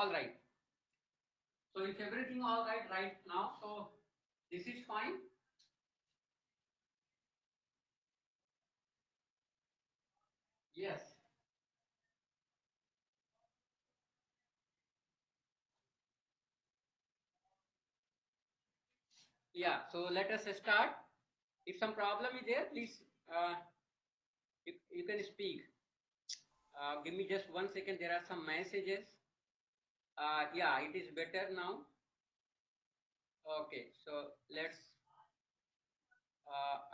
all right. So is everything all right now? So this is fine. Yes. Yeah. So let us start. If some problem is there, please you can speak. Give me just 1 second. There are some messages. Yeah, it is better now. Okay. So let's.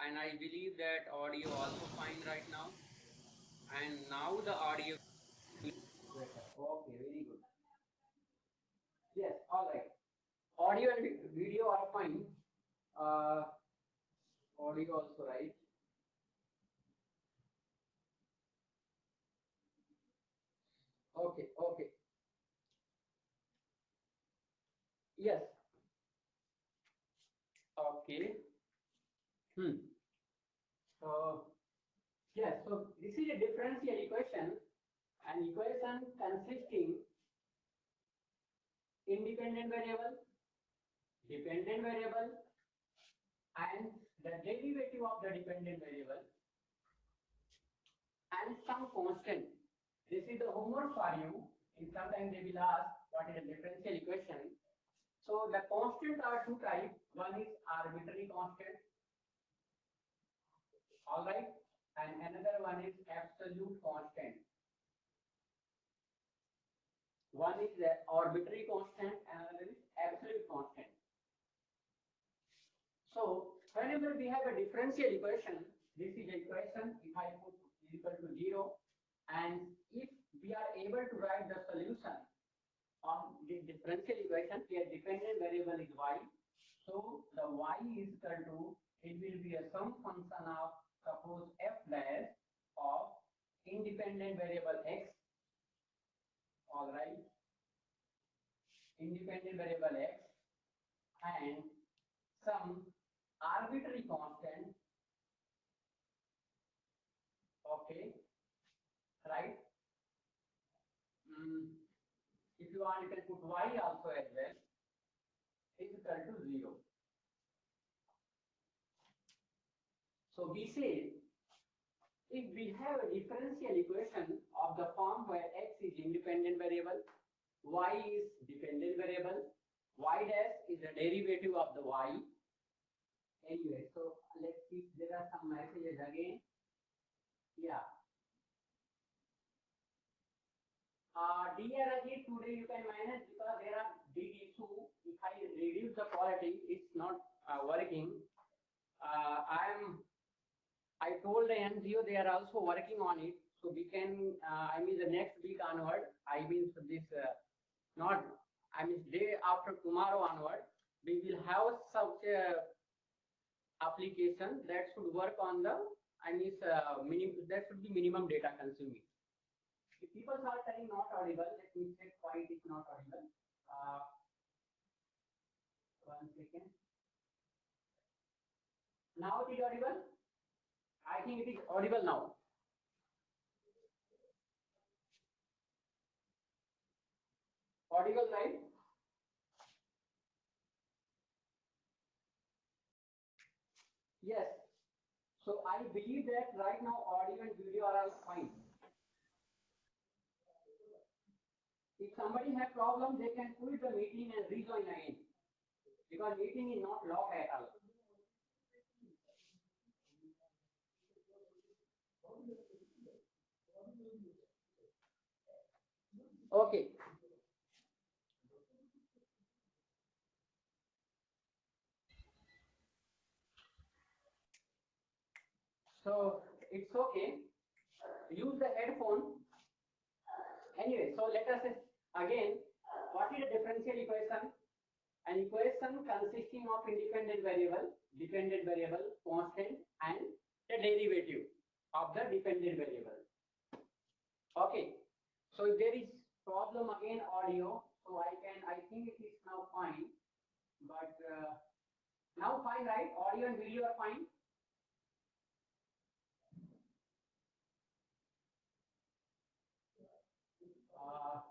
And I believe that audio also fine right now. And now the audio is better. Okay, very good. Yes, all right. Audio and video are fine. Uh, Audio also right. Okay, okay. Yes. Okay. Hmm. So yes. So this is a differential equation. An equation consisting independent variable, dependent variable, and the derivative of the dependent variable and some constant. This is the homework for you. And sometimes they will ask what is a differential equation. So the constant are two types. One is arbitrary constant, all right, and another one is absolute constant. One is the arbitrary constant, and another is absolute constant. So whenever we have a differential equation, this is equation. If I put is equal to 0, and if we are able to write the solution on the differential equation, here dependent variable is y. So the y is equal to, it will be a some function of suppose f dash of independent variable x, all right, independent variable x and some arbitrary constant, okay, right? If you want, you can put y also as well, is equal to 0. So we say if we have a differential equation of the form where x is independent variable, y is dependent variable, y dash is the derivative of the y. Anyway, so let's see, there are some messages again. Yeah. Dear Ajit, today you can manage because there are big issue. If I reduce the quality, it's not working. I told the NGO they are also working on it. So we can, I mean the next week onward, I mean this, not, I mean day after tomorrow onward, we will have such application that should work on the, I mean that should be minimum data consuming. If people are telling not audible, let me check why it is not audible. 1 second. Now it is audible. I think it is audible now. Audible, right? Yes. So I believe that right now audio and video are all fine. If somebody has problem, they can quit the meeting and rejoin again because meeting is not locked at all. Okay. So it's okay. Use the headphone. Anyway, so let us again, what is a differential equation? An equation consisting of independent variable, dependent variable, constant, and the derivative of the dependent variable. Okay. So if there is problem again audio, so I think it is now fine. But now fine, right? Audio and video are fine. Uh,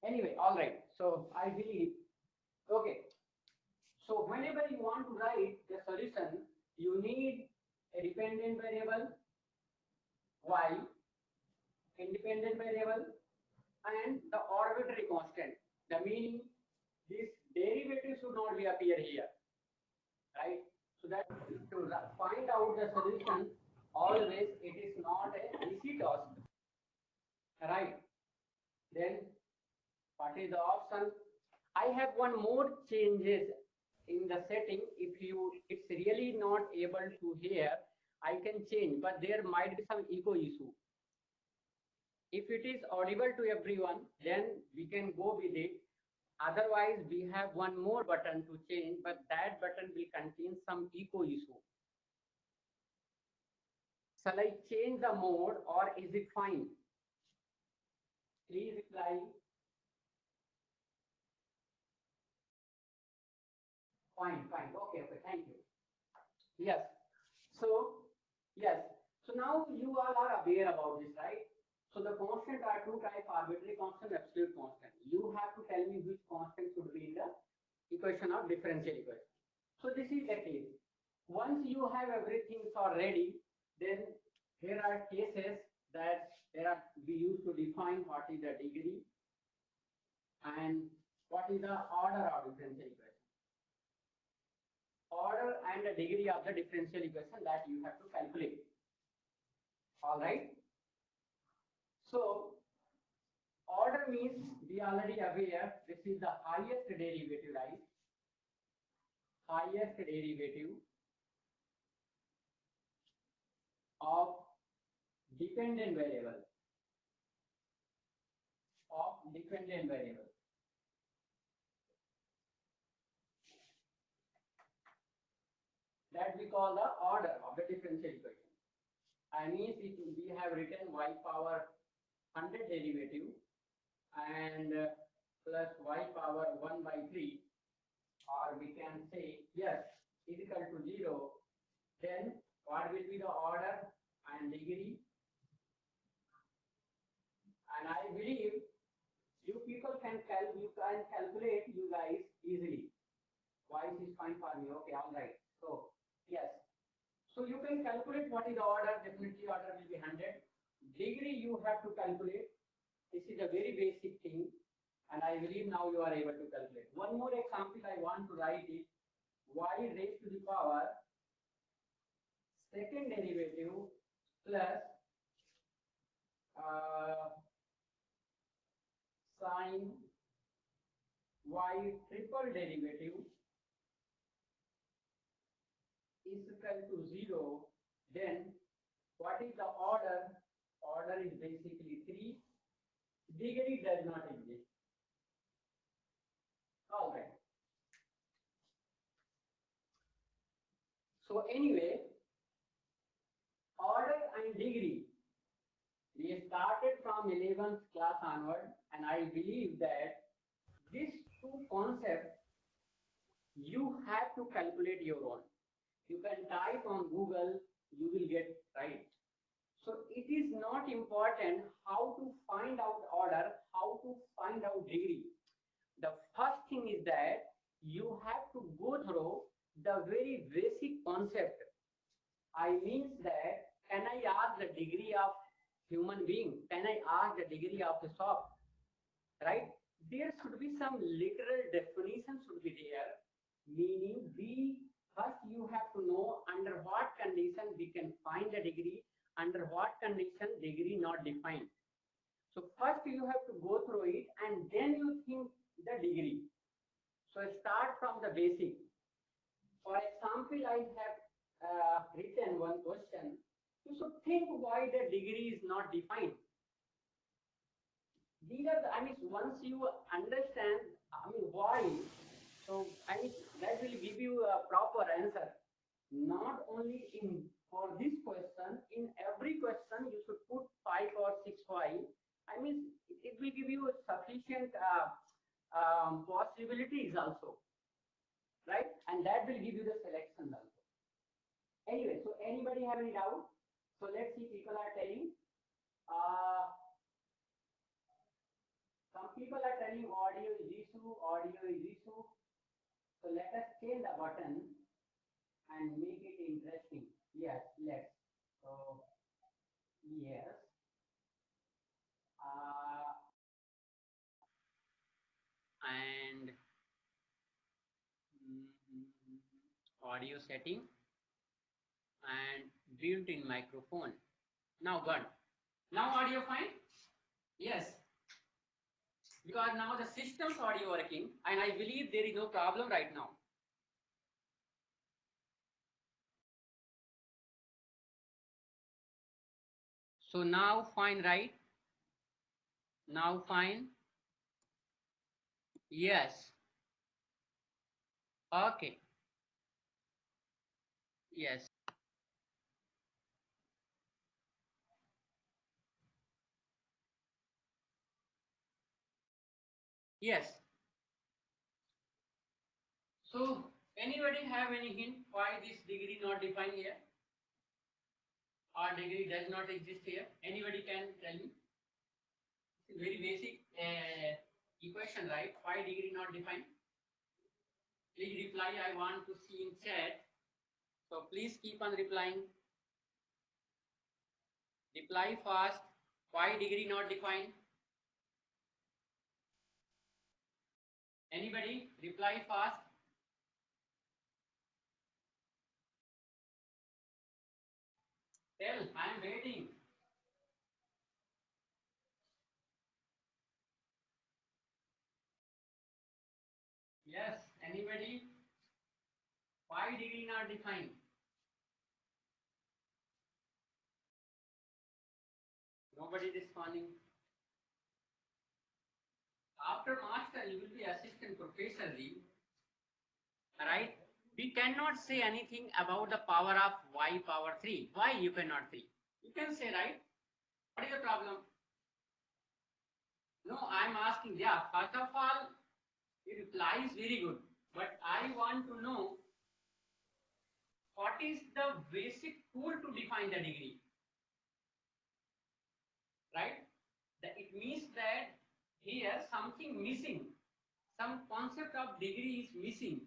Anyway, all right. So I believe, okay. So whenever you want to write the solution, you need a dependent variable y, independent variable, and the arbitrary constant. The meaning this derivative should not be appear here, right? So that to find out the solution, always it is not a easy task, right? Then what is the option? I have one more changes in the setting. If you it's really not able to hear, I can change, but there might be some echo issue. If it is audible to everyone, then we can go with it. Otherwise, we have one more button to change, but that button will contain some echo issue. Shall I change the mode or is it fine? Please reply. Fine, fine. Okay, okay. Thank you. Yes. So, yes. So now you all are aware about this, right? So the constant are two types, arbitrary constant, absolute constant. You have to tell me which constant should be in the equation of differential equation. So this is the case. Once you have everything ready, then here are cases that we used to define what is the degree and what is the order of differential equation. Order and the degree of the differential equation that you have to calculate. All right. So order means we already aware this is the highest derivative, right? Highest derivative of dependent variable. That we call the order of the differential equation. I mean, we have written y power 100 derivative and plus y power 1 by 3, or we can say yes is equal to 0, then what will be the order and degree? And I believe you people can calculate, you guys, easily. Voice is fine for me. Okay, all right. So yes, so you can calculate what is the order. Definitely order will be 100. Degree you have to calculate. This is a very basic thing, and I believe now you are able to calculate. One more example I want to write is y raised to the power second derivative plus sine y triple derivative is equal to 0, then what is the order? Order is basically 3. Degree does not exist. All right. So anyway, order and degree, we started from 11th class onward, and I believe that these two concepts you have to calculate your own. You can type on Google, you will get right. So it is not important how to find out order, how to find out degree. The first thing is that you have to go through the very basic concept. I means that can I ask the degree of human being? Can I ask the degree of the shop? Right? There should be some literal definition should be there, meaning we first you have to know under what condition we can find the degree, under what condition degree not defined. So first you have to go through it and then you think the degree. So start from the basic. For example, I have written one question. You should think why the degree is not defined. These are the, I mean, once you understand, I mean, why, so I mean, that will give you a proper answer. Not only in for this question, in every question you should put 5 or 6 why. I mean, it will give you sufficient possibilities also, right? And that will give you the selection also. Anyway, so anybody have any doubt? So let's see, people are telling. Some people are telling audio is issue, audio is issue. So let us change the button and make it interesting. Yes, let's. So yes. And audio setting and built-in microphone. Now good. Now audio fine? Yes. Because now the system's audio working and I believe there is no problem right now. So now fine, right? Now fine. Yes. Okay. Yes. Yes. So anybody have any hint why this degree not defined here? Or degree does not exist here? Anybody can tell me? It's a very basic equation, right? Why degree not defined? Please reply. I want to see in chat. So please keep on replying. Reply fast. Why degree not defined? Anybody? Reply fast. Tell. I am waiting. Yes. Anybody? Why degree not defined? Nobody responding. After master, you will be assistant professor, right? We cannot say anything about the power of y power 3. Why you cannot say? You can say, right? What is the problem? No, I'm asking, yeah, first of all, your reply is very good. But I want to know what is the basic tool to define the degree, right? It means that here something missing, some concept of degree is missing.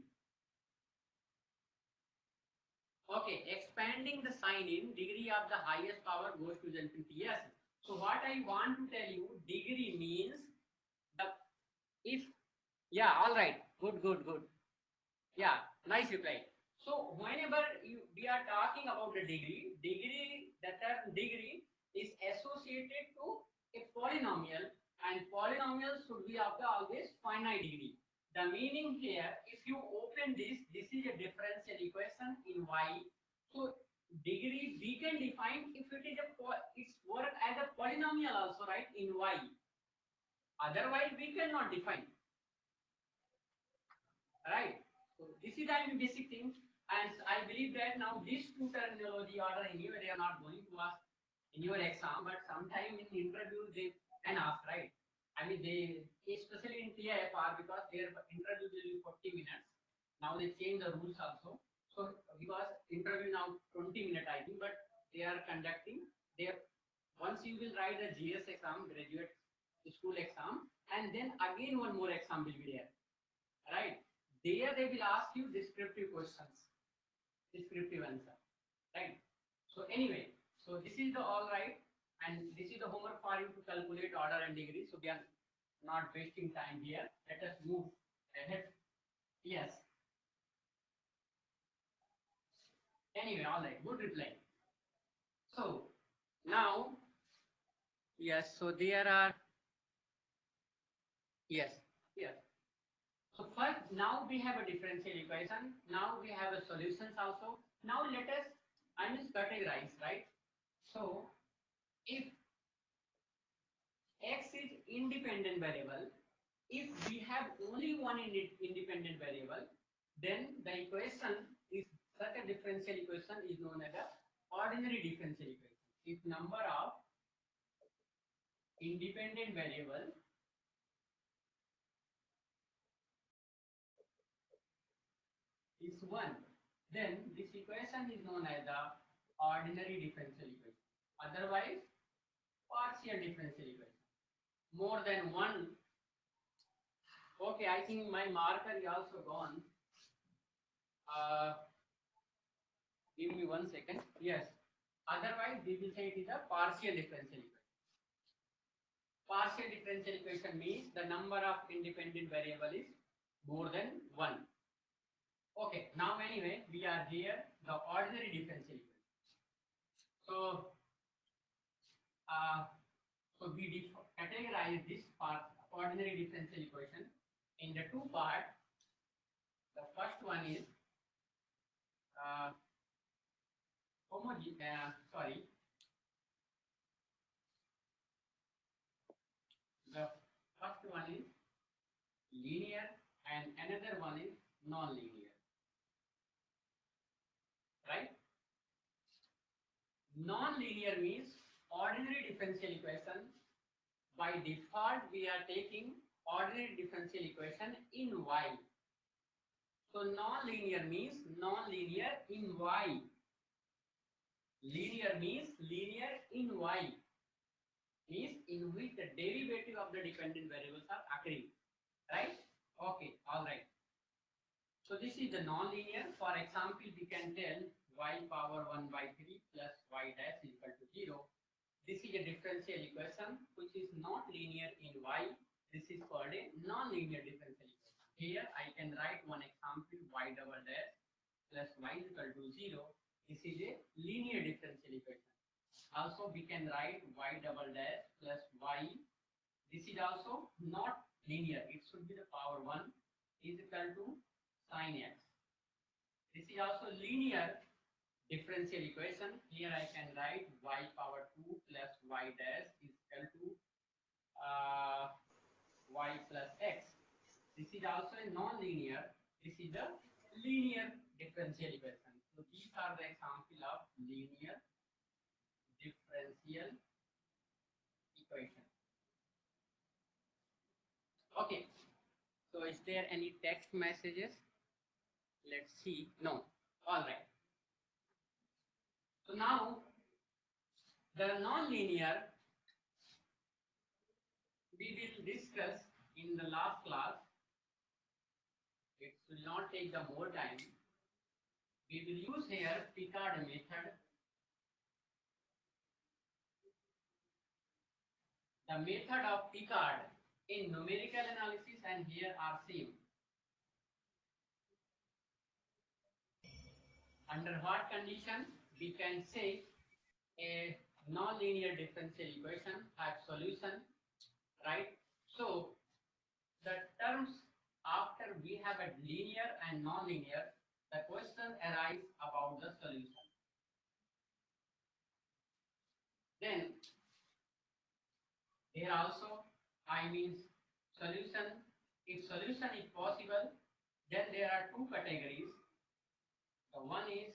Okay, expanding the sign in, degree of the highest power goes to the infinity. Yes. So what I want to tell you, degree means the if yeah, all right, good. Yeah, nice reply. So whenever we are talking about the degree, the term degree is associated to a polynomial, and polynomial should be of the always finite degree. The meaning here, if you open this is a differential equation in y. So degree we can define if it is it's work as a polynomial also, right, in y. Otherwise we cannot define. Right. So this is the basic thing, and I believe that now these two terminology order anyway they are not going to ask in your exam, but sometime in interview they can ask, right? I mean they especially in TIFR because their interview will be 40 minutes. Now they change the rules also. So because interview now 20 minutes I think, but they are conducting their once you will write a GS exam, graduate school exam, and then again one more exam will be there, right? There they will ask you descriptive questions, descriptive answer, right? So anyway, so this is the all right, and this is the homework for you to calculate order and degree. So we are not wasting time here. Let us move ahead. Yes. Anyway, all right, good reply. So now, yes, so there are, yes, yes. So first, now we have a differential equation. Now we have a solutions also. Now let us, I mean, categorize, right? So if x is independent variable, if we have only one independent variable, then the equation is such a differential equation is known as a ordinary differential equation. If number of independent variable is 1, then this equation is known as the ordinary differential equation. Otherwise, partial differential equation. More than one Okay, I think my marker is also gone. Give me 1 second. Yes. Otherwise, we will say it is a partial differential equation. Partial differential equation means the number of independent variable is more than 1. Okay, now anyway, we are here, the ordinary differential equation. So, uh, so we categorize this part, ordinary differential equation, in the two parts. The first one is uh, sorry, the first one is linear and another one is non-linear, right? Non-linear means ordinary differential equation. By default, we are taking ordinary differential equation in y. So non-linear means non-linear in y. Linear means linear in y. Means in which the derivative of the dependent variables are occurring. Right? Okay, all right. So this is the non-linear. For example, we can tell y power 1 by 3 plus y dash is equal to 0. This is a differential equation which is not linear in y. This is called a non-linear differential equation. Here I can write one example, y double dash plus y is equal to 0. This is a linear differential equation. Also we can write y double dash plus y. This is also not linear. It should be the power 1 is equal to sin x. This is also linear differential equation. Here I can write y power 2 plus y dash is equal to y plus x. This is also a non-linear. This is a linear differential equation. So these are the example of linear differential equation. Okay. So is there any text messages? Let's see. No. All right. So now the non-linear we will discuss in the last class. It will not take the more time. We will use here Picard method. The method of Picard in numerical analysis and here are same. Under what condition we can say a non-linear differential equation have solution, right? So the terms after we have a linear and non-linear, the question arises about the solution. Then here also I means solution. If solution is possible, then there are two categories. The one is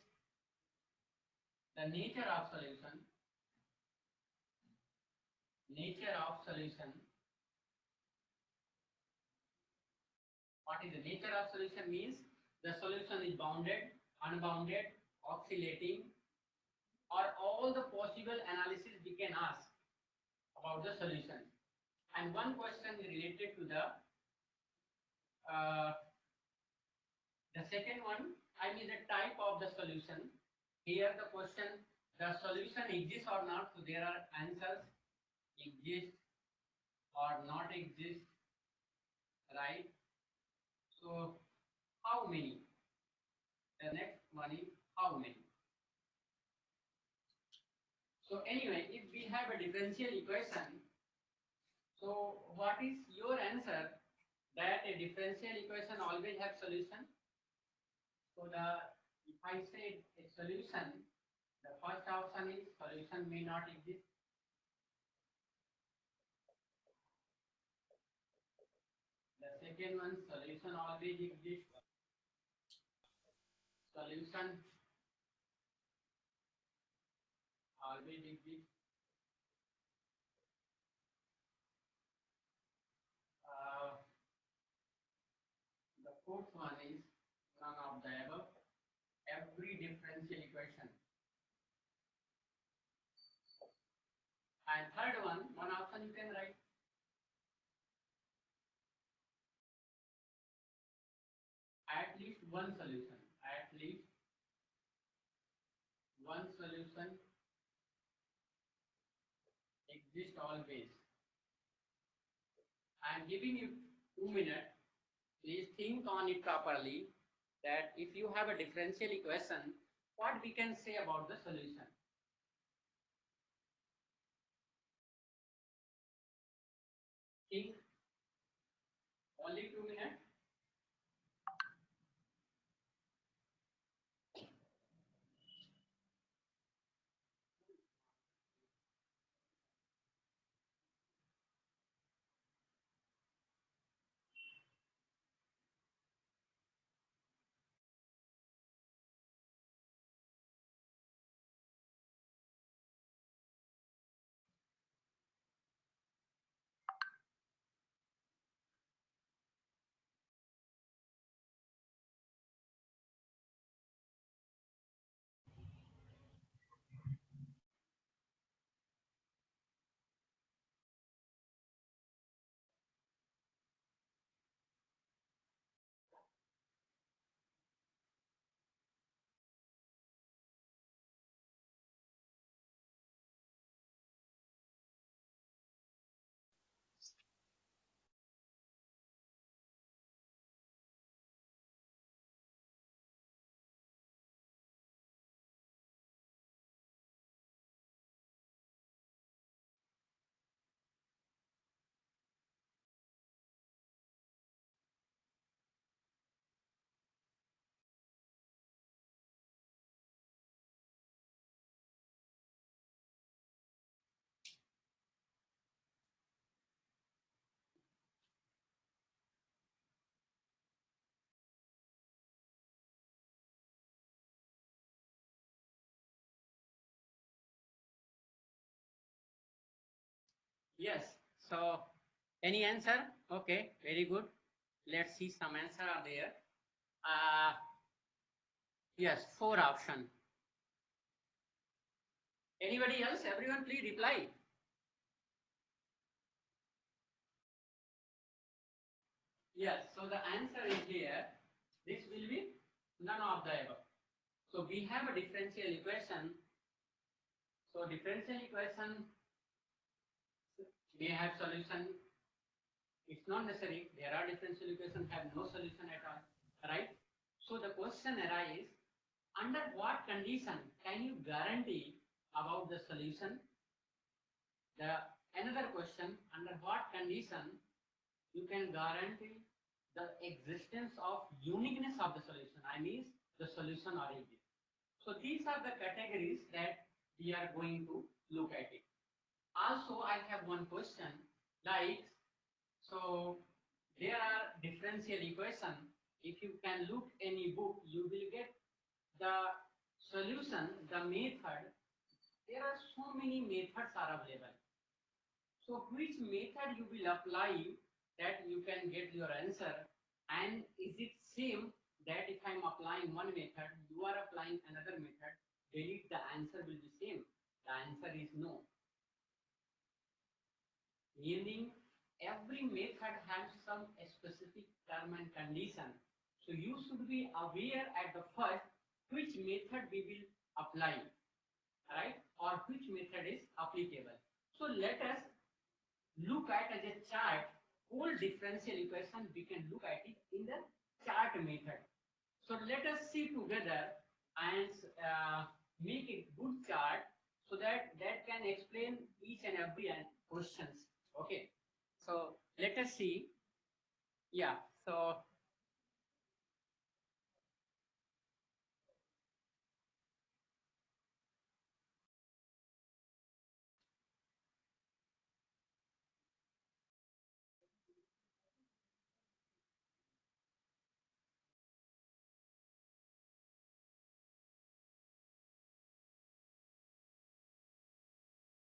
the nature of solution. Nature of solution. What is the nature of solution means the solution is bounded, unbounded, oscillating, or all the possible analysis we can ask about the solution. And one question is related to the second one, I mean the type of the solution. Here the question, the solution exists or not, so there are answers, exist or not exist, right? So how many? The next one is how many? So anyway, if we have a differential equation, so what is your answer that a differential equation always have solution? So if I say a solution, the first option is solution may not exist. The second one, solution always exists. Solution always exists. The fourth one is none of the above. Every differential equation. And third one option you can write one solution. At least one solution exists always. I am giving you 2 minutes. Please think on it properly. That if you have a differential equation, what we can say about the solution? Think. Only 2 minutes. Yes. So, any answer? Okay, very good. Let's see some answer are there. Yes, 4 option. Anybody else? Everyone, please reply. Yes. So the answer is here. This will be none of the above. So we have a differential equation. So differential equation may have solution. It's not necessary. There are differential equations have no solution at all, right? So the question arises, under what condition can you guarantee about the solution? The another question, under what condition you can guarantee the existence of uniqueness of the solution? I mean the solution origin. So these are the categories that we are going to look at it. Also, I have one question like, so there are differential equation. If you can look any book, you will get the solution, the method. There are so many methods are available. So which method you will apply that you can get your answer, and is it same that if I'm applying one method, you are applying another method, then the answer will be same? The answer is no. Meaning every method has some specific term and condition. So you should be aware at the first which method we will apply, right? Or which method is applicable. So let us look at as a chart whole differential equation. We can look at it in the chart method. So let us see together and make a good chart so that can explain each and every questions. Okay. So let us see. Yeah. So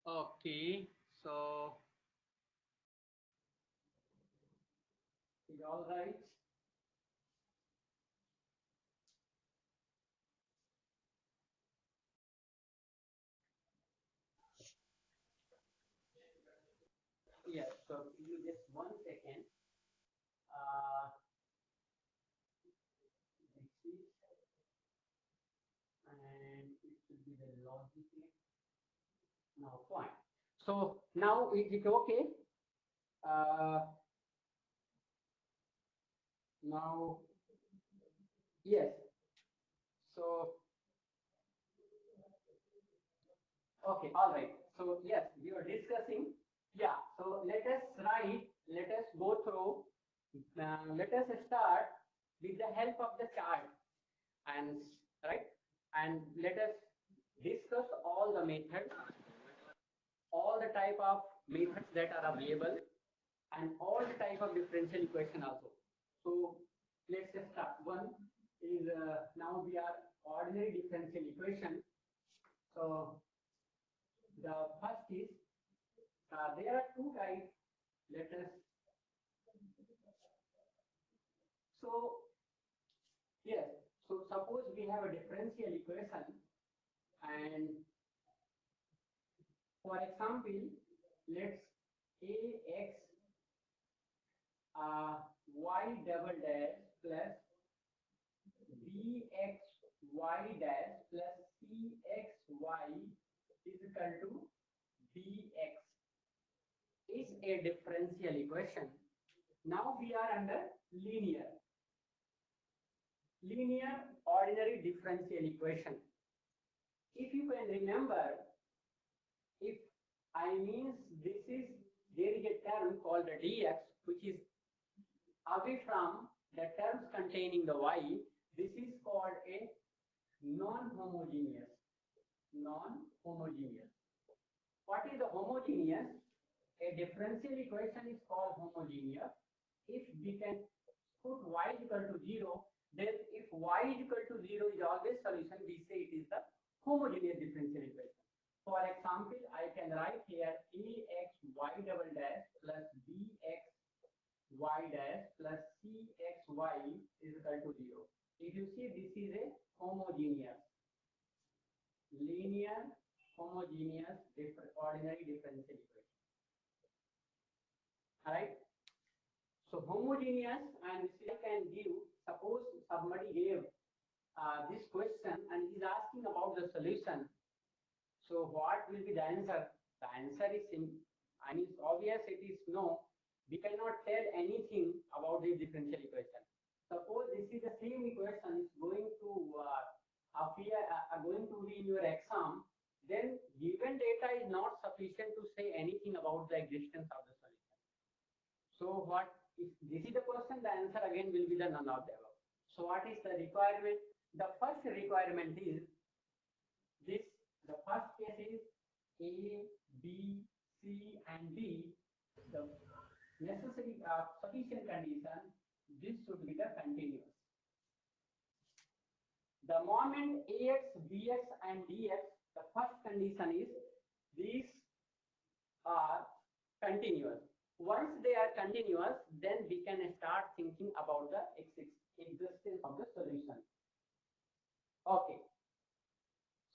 okay. So is all right. Yes. So you just 1 second. Now fine. So now it's okay. Now yes. So okay, all right. So yes, we were discussing. Yeah. So let us write. Let us go through. Let us start with the help of the chart and right, and let us discuss all the methods, all the type of methods that are available, and all the type of differential equation also. So let's just start. One is now we are ordinary differential equation. So the first is there are two types. Let us so yes. So suppose we have a differential equation, and for example, let's ax y double dash plus bxy dash plus cxy is equal to dx is a differential equation. Now we are under linear ordinary differential equation. If you can remember, if I means this is there is a term called the dx which is away from the terms containing the y. This is called a non-homogeneous. What is the homogeneous? A differential equation is called homogeneous if we can put y is equal to 0. Then if y is equal to 0 is always solution, we say it is the homogeneous differential equation. For example, I can write here ax y double dash plus bx y dash plus cxy is equal to 0. If you see, this is a homogeneous, linear, homogeneous ordinary differential equation. Alright. So homogeneous, and I can give, suppose somebody gave this question and is asking about the solution. So what will be the answer? The answer is I mean, obvious it is no. We cannot tell anything about this differential equation. Suppose this is the same equation is going to appear, going to be in your exam, then given data is not sufficient to say anything about the existence of the solution. So what if this is the question? The answer again will be the none of the above. So what is the requirement? The first requirement is this. The first case is A, B, C, and D. The necessary sufficient condition. This should be the continuous. The moment Ax, Bx, and Dx, the first condition is these are continuous. Once they are continuous, then we can start thinking about the existence of the solution. Okay.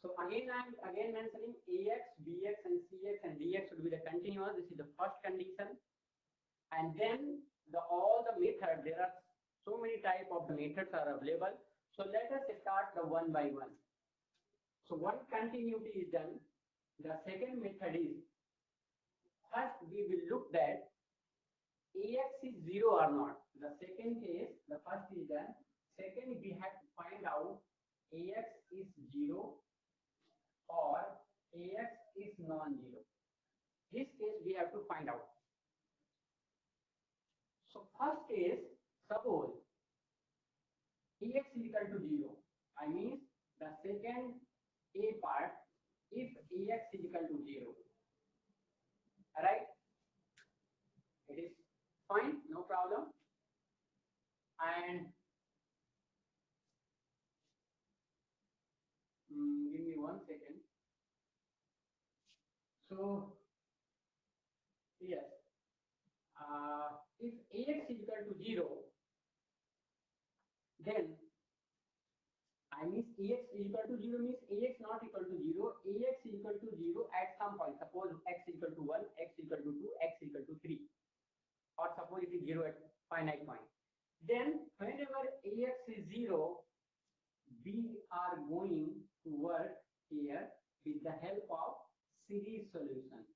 So again, I'm again mentioning Ax, Bx, and Cx and Dx should be the continuous. This is the first condition. And then all the methods, there are so many type of methods are available. So let us start the one by one. So one continuity is done. The second method is, first we will look that Ax is 0 or not. The second case, the first is done. Second, we have to find out Ax is 0 or Ax is non-zero. This case we have to find out. So first case, suppose Ax is equal to 0. I mean the second A part, if Ax is equal to 0. Alright? It is fine, no problem. And give me 1 second. So yes, if Ax is equal to 0, then I mean Ax is equal to 0 means Ax not equal to 0. Ax is equal to 0 at some point. Suppose x is equal to 1, x is equal to 2, x is equal to 3. Or suppose it is 0 at finite point. Then whenever Ax is 0, we are going to work here with the help of series solution.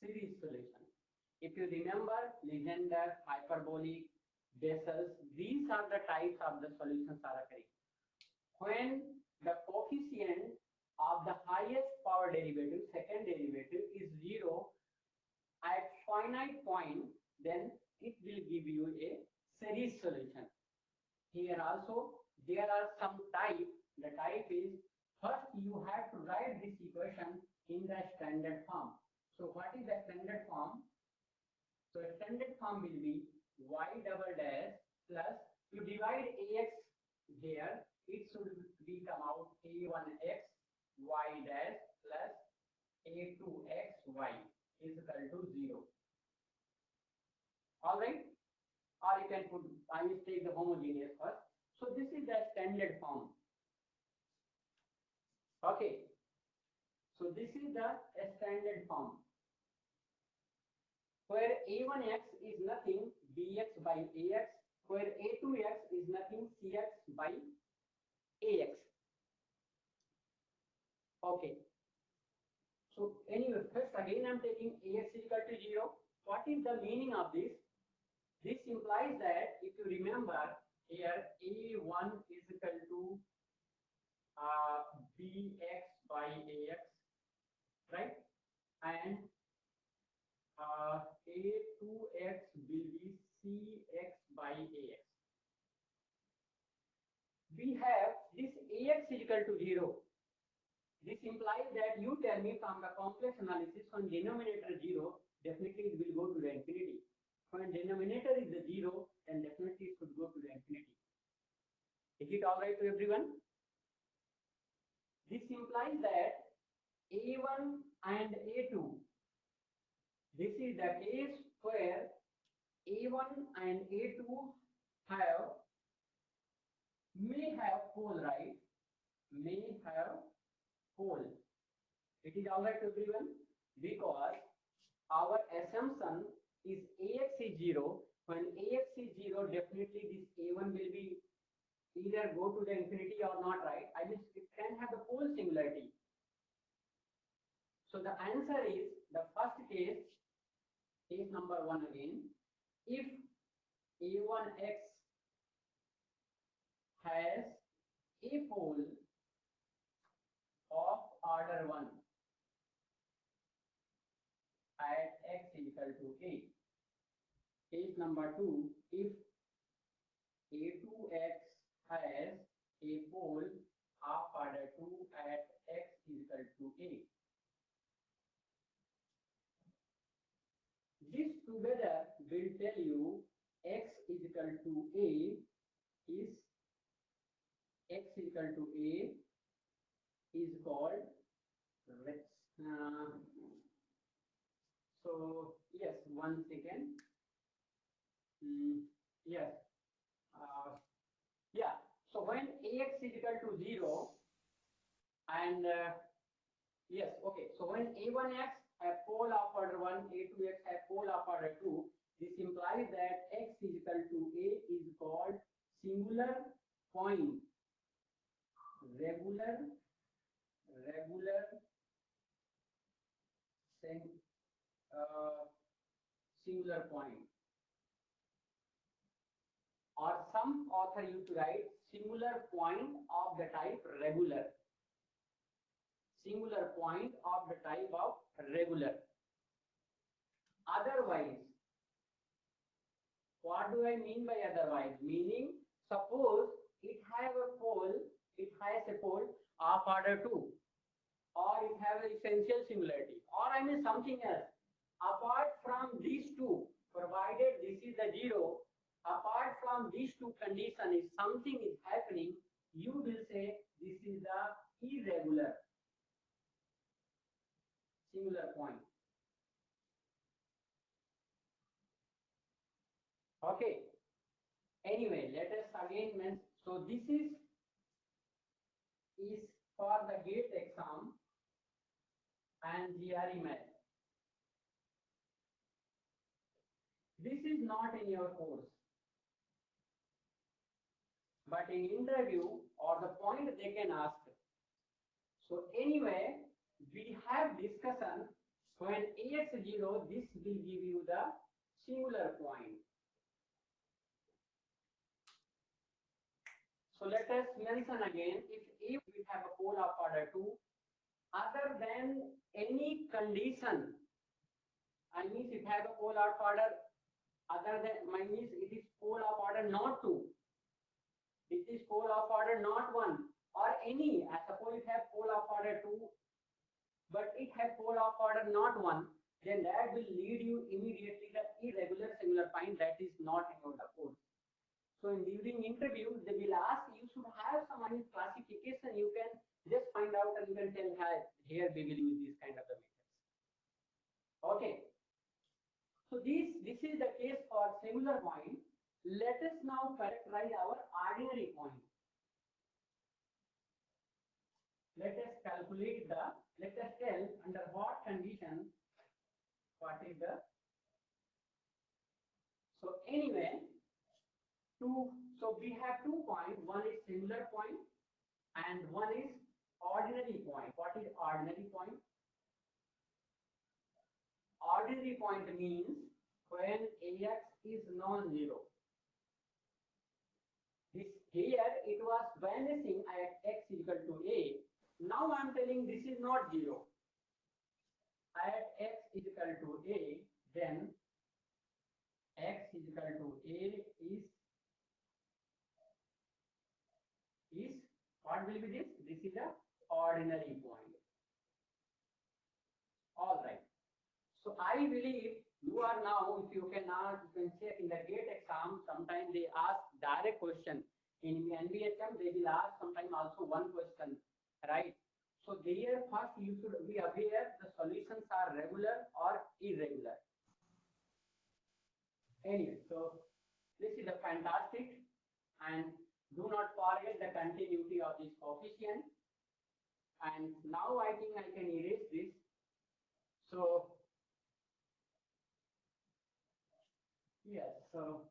Series solution. If you remember Legendre, hyperbolic, Bessel's, these are the types of the solutions are occurring. When the coefficient of the highest power derivative, second derivative, is 0 at finite point, then it will give you a series solution. Here also there are some type. The type is, first you have to write this equation in the standard form. So what is the standard form? So standard form will be y double dash plus, you divide ax here, it should be come out a1x y dash plus a2x y is equal to 0. All right? Or you can put, I will take the homogeneous first. So this is the standard form. Okay. So this is the standard form, where a1x is nothing bx by ax, where a2x is nothing cx by ax. Okay. So anyway, first again I am taking ax is equal to 0. What is the meaning of this? This implies that if you remember here, a1 is equal to bx by ax, right? And a2x will be cx by ax. We have this ax is equal to 0. This implies that you tell me from the complex analysis, when denominator 0, definitely it will go to the infinity. When denominator is the 0, then definitely it should go to the infinity. Is it all right to everyone? This implies that a1 and a2, this is the case where a1 and a2 may have pole, right? May have pole. It is all right to everyone, because our assumption is ax is 0. When ax is 0, definitely this a1 will be either go to the infinity or not, right? I mean, it can have the pole singularity. So the answer is the first case number 1 again. If a1x has a pole of order 1 at x equal to a. Case number 2, if a2x has a pole of order 2 at x equal to a. This together will tell you x is equal to a is x equal to a is called so yes, 1 second. Yes. Yeah. So when ax is equal to 0 and yes, okay. So when a1x have pole of order 1, a2x have pole of order 2, this implies that x is equal to a is called singular point, regular singular point, or some author used to write singular point of the type regular. Singular point of the type of regular. Otherwise, what do I mean by otherwise? Meaning, suppose it has a pole of order 2, or it has an essential singularity, or I mean something else. Apart from these two, provided this is the 0, apart from these two conditions, if something is happening, you will say this is the irregular singular point. Okay. Anyway, let us again mention. So this is for the GATE exam and GRE math. This is not in your course, but in interview or the point they can ask. So anyway, we have discussion when Ax 0, this will give you the singular point. So let us mention again, if A will have a pole of order 2, other than any condition, I mean it have a pole of order other than, means it is pole of order not 2, it is pole of order not 1, or any, I suppose it have pole of order 2, but it have pole of order not 1, then that will lead you immediately the irregular singular point that is not in your code. So in during interview, they will ask, you should have some classification, you can just find out and you can tell, here we will use this kind of the methods. Okay. So this is the case for singular point. Let us now characterize our ordinary point. Let us calculate let us tell under what condition, what is the, so anyway, so we have 2 points, one is singular point and one is ordinary point. What is ordinary point? Ordinary point means when Ax is non-zero. This here it was vanishing at x equal to a. Now I am telling this is not 0. At x is equal to a, then x is equal to a is what will be this? This is the ordinary point. All right. So I believe you are now, if you can check in the GATE exam, sometimes they ask direct question. In NBHM, they will ask sometimes also one question, right? So there first you should be aware the solutions are regular or irregular. Anyway, so this is a fantastic, and do not forget the continuity of this coefficient. And now I think I can erase this. So yes, so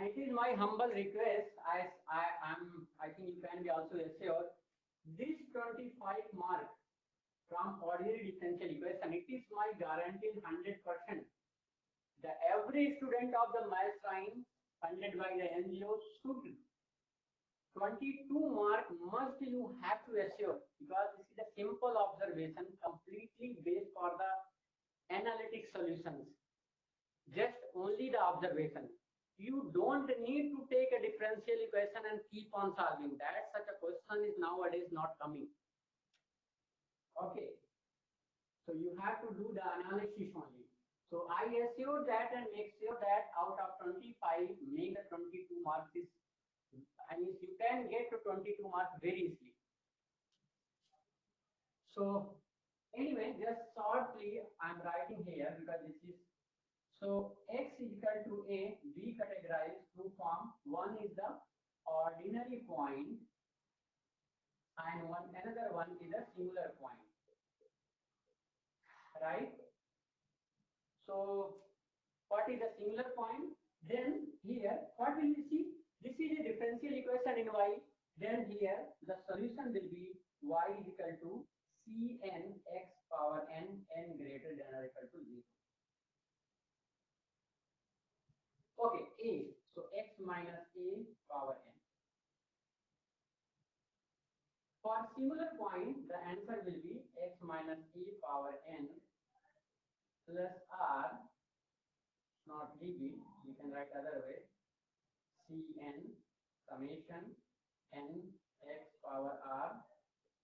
it is my humble request, I think you can be also assured, this 25 mark from ordinary differential equation, it is my guaranteed 100%. The every student of the math science funded by the NGO should 22 mark must you have to assure, because this is a simple observation completely based for the analytic solutions. Just only the observation. You don't need to take a differential equation and keep on solving that. Such a question is nowadays not coming. Okay. So you have to do the analysis only. So I assure that and make sure that out of 25, make the 22 marks is, I mean, you can get to 22 marks very easily. So anyway, just shortly, I'm writing here because this is, so x is equal to a, we categorize two form. One is the ordinary point and another one is a singular point, right? So what is the singular point? Then here, what will we see? This is a differential equation in y. Then here, the solution will be y is equal to cn x power n, n greater than or equal to 0. Okay, a. So x minus a power n. For singular point, the answer will be x minus a power n plus r, not db, you can write other way, cn summation n x power r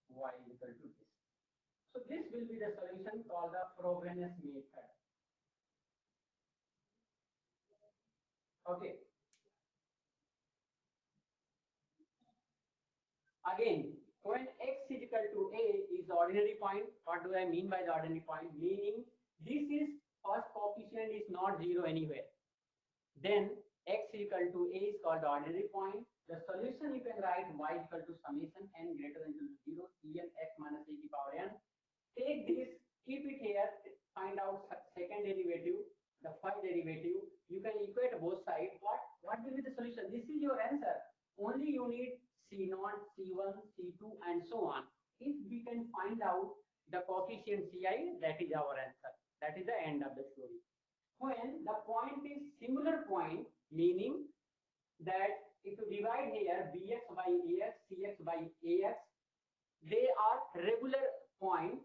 y equal to this. So this will be the solution called the Frobenius method. Okay. Again, when x is equal to a is the ordinary point. What do I mean by the ordinary point? Meaning this is first coefficient is not 0 anywhere. Then x equal to a is called the ordinary point. The solution you can write y equal to summation n greater than equal to 0 cn x minus a to the power n. Take this, keep it here, find out second derivative, the first derivative. You can equate both sides. What will be the solution? This is your answer. Only you need C0, C1, C2 and so on. If we can find out the coefficient Ci, that is our answer. That is the end of the story. When the point is similar point, meaning that if you divide here bx by ax, cx by ax, they are regular point,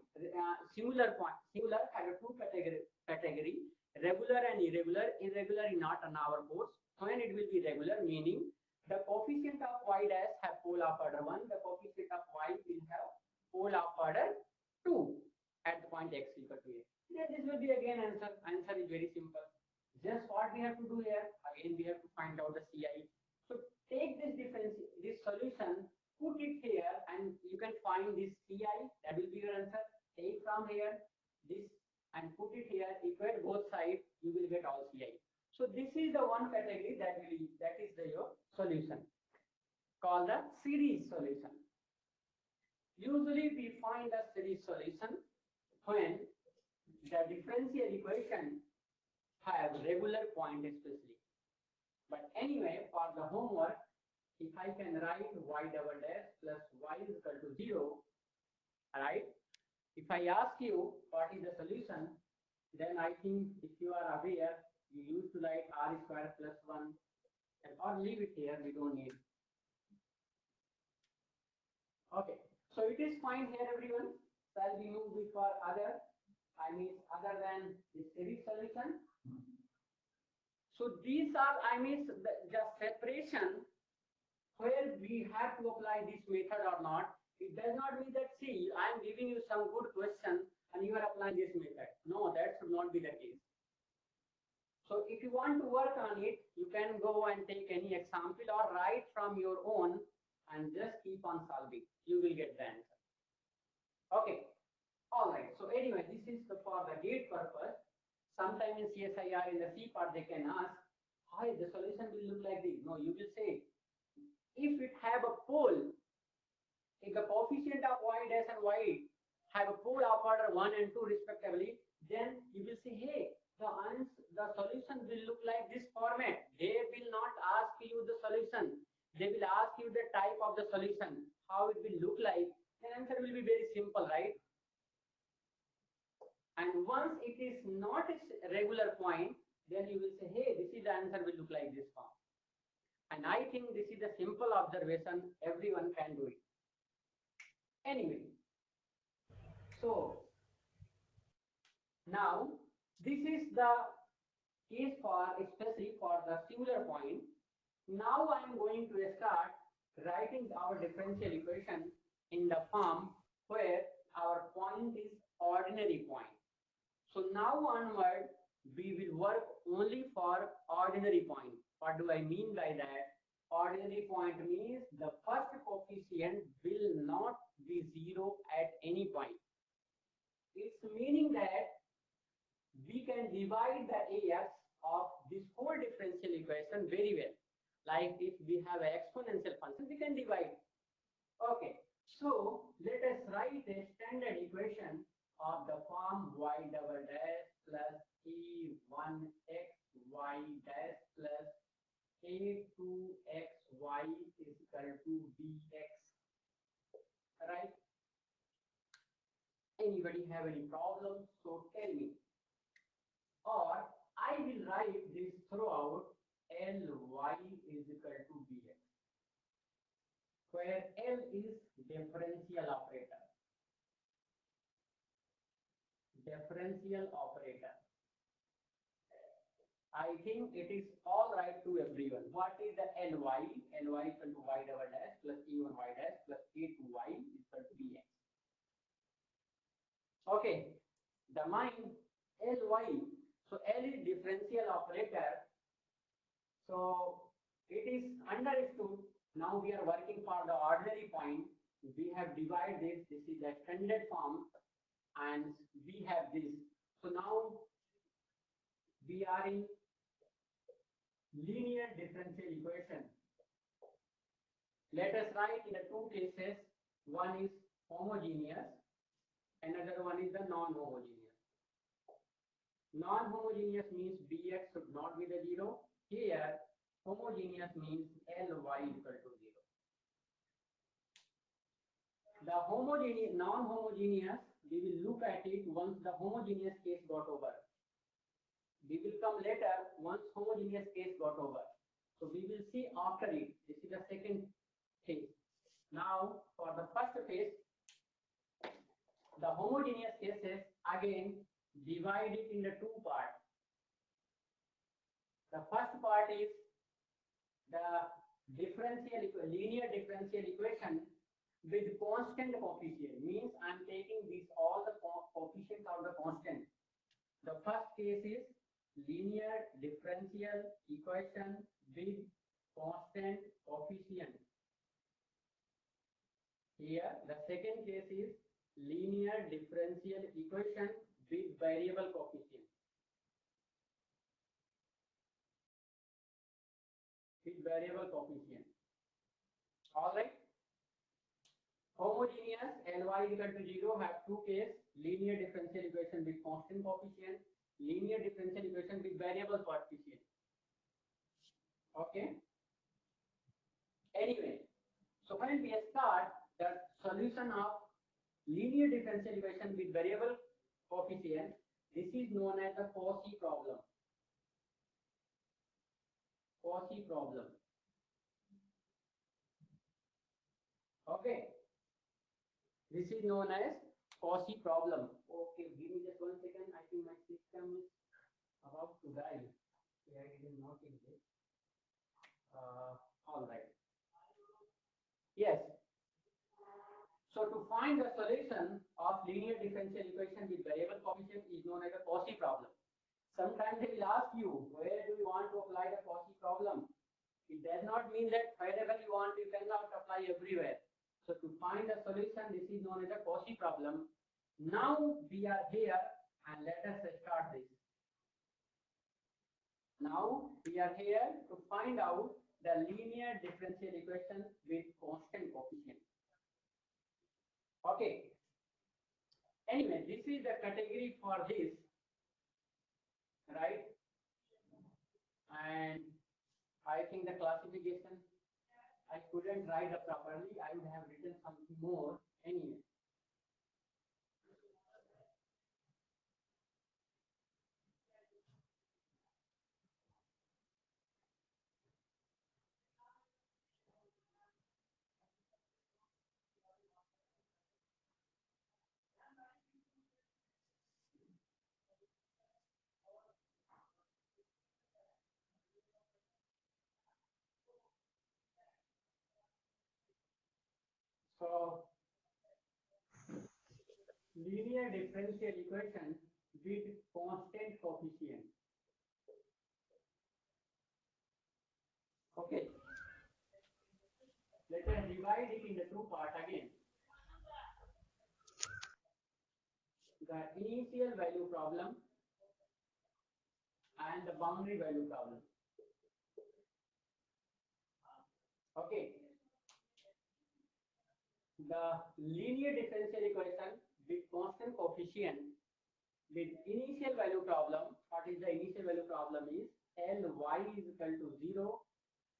similar point. Similar have a two category, regular and irregular. Irregular is not on our course. When it will be regular, meaning the coefficient of y dash have pole of order 1, the coefficient of y will have pole of order 2 at the point x equal to a. Then this will be again answer. Answer is very simple. Just what we have to do here, again we have to find out the Ci. So take this difference, this solution, put it here and you can find this Ci, that will be your answer. Take from here this and put it here, equate both sides, you will get all Ci. So this is the one category that is your solution, called the series solution. Usually we find the series solution when the differential equation have regular point especially. But anyway, for the homework, if I can write y double dash plus y is equal to 0, right? If I ask you what is the solution, then I think if you are aware, you used to write r square plus 1, and or leave it here, we don't need. Okay, so it is fine here, everyone. Shall we move with for other? I mean, other than the series solution. So these are, I mean, the separation where we have to apply this method or not. It does not mean that, see, I am giving you some good question and you are applying this method. No, that should not be the case. So if you want to work on it, you can go and take any example or write from your own and just keep on solving. You will get the answer. Okay. All right. So anyway, this is for the gate purpose. Sometimes in CSIR in the C part they can ask, hi, the solution will look like this. No, you will say, if it have a pole, if the coefficient of y dash and y have a pole of order 1 and 2 respectively, then you will say, hey, the solution will look like this format. They will not ask you the solution. They will ask you the type of the solution, how it will look like. The answer will be very simple, right? And once it is not a regular point, then you will say, hey, this is the answer will look like this form. And I think this is a simple observation. Everyone can do it. Anyway, so now this is the case for, especially for the singular point. Now I am going to start writing our differential equation in the form where our point is ordinary point. So now onward, we will work only for ordinary point. What do I mean by that? Ordinary point means the first coefficient will not be 0 at any point. It's meaning that we can divide the AX of this whole differential equation very well. Like if we have an exponential function, we can divide. Okay, so let us write a standard equation of the form y double dash plus a1x y dash plus a2xy is equal to bx. Right? Anybody have any problems? So tell me. Or I will write this throughout ly is equal to bx, where L is differential operator. Differential operator. I think it is all right to everyone. What is the ly? Ly is equal to y double dash plus e1y dash plus a2y is equal to bx. Okay, the mind ly. So L is differential operator. So it is understood. Now we are working for the ordinary point. We have divided this. This is the extended form, and we have this. So now we are in linear differential equation. Let us write in the two cases. One is homogeneous, another one is the non-homogeneous. Non-homogeneous means bx should not be the 0. Here, homogeneous means Ly equal to 0. The homogeneous, non-homogeneous, we will look at it once the homogeneous case got over. We will come later once homogeneous case got over. So we will see after it. This is the second phase. Now for the first phase, the homogeneous cases again divide it into two parts. The first part is the linear differential equation with constant coefficient. Means I am taking these all the coefficients out of the constant. The first case is linear differential equation with constant coefficient. Here the second case is linear differential equation with variable coefficient. All right. Homogeneous Ly is equal to 0 have two cases: linear differential equation with constant coefficient, linear differential equation with variable coefficient. Okay. Anyway, so when we start the solution of linear differential equation with variable coefficient, this is known as the Cauchy problem. Cauchy problem. Okay. This is known as Cauchy problem. Okay, give me just 1 second. I think my system is about to die. I didn't notice it. All right. Yes. So to find the solution of linear differential equation with variable coefficient is known as a Cauchy problem. Sometimes they will ask you, where do you want to apply the Cauchy problem? It does not mean that wherever you want, you cannot apply everywhere. So to find a solution, this is known as a Cauchy problem. Now we are here and let us start this. Now we are here to find out the linear differential equation with constant coefficient. Okay. Anyway, this is the category for this, right? And I think the classification I couldn't write up properly. I would have written something more anyway. So linear differential equation with constant coefficient. Okay. Let us divide it into two parts again. The initial value problem and the boundary value problem. Okay. The linear differential equation with constant coefficient with initial value problem. What is the initial value problem is Ly is equal to 0.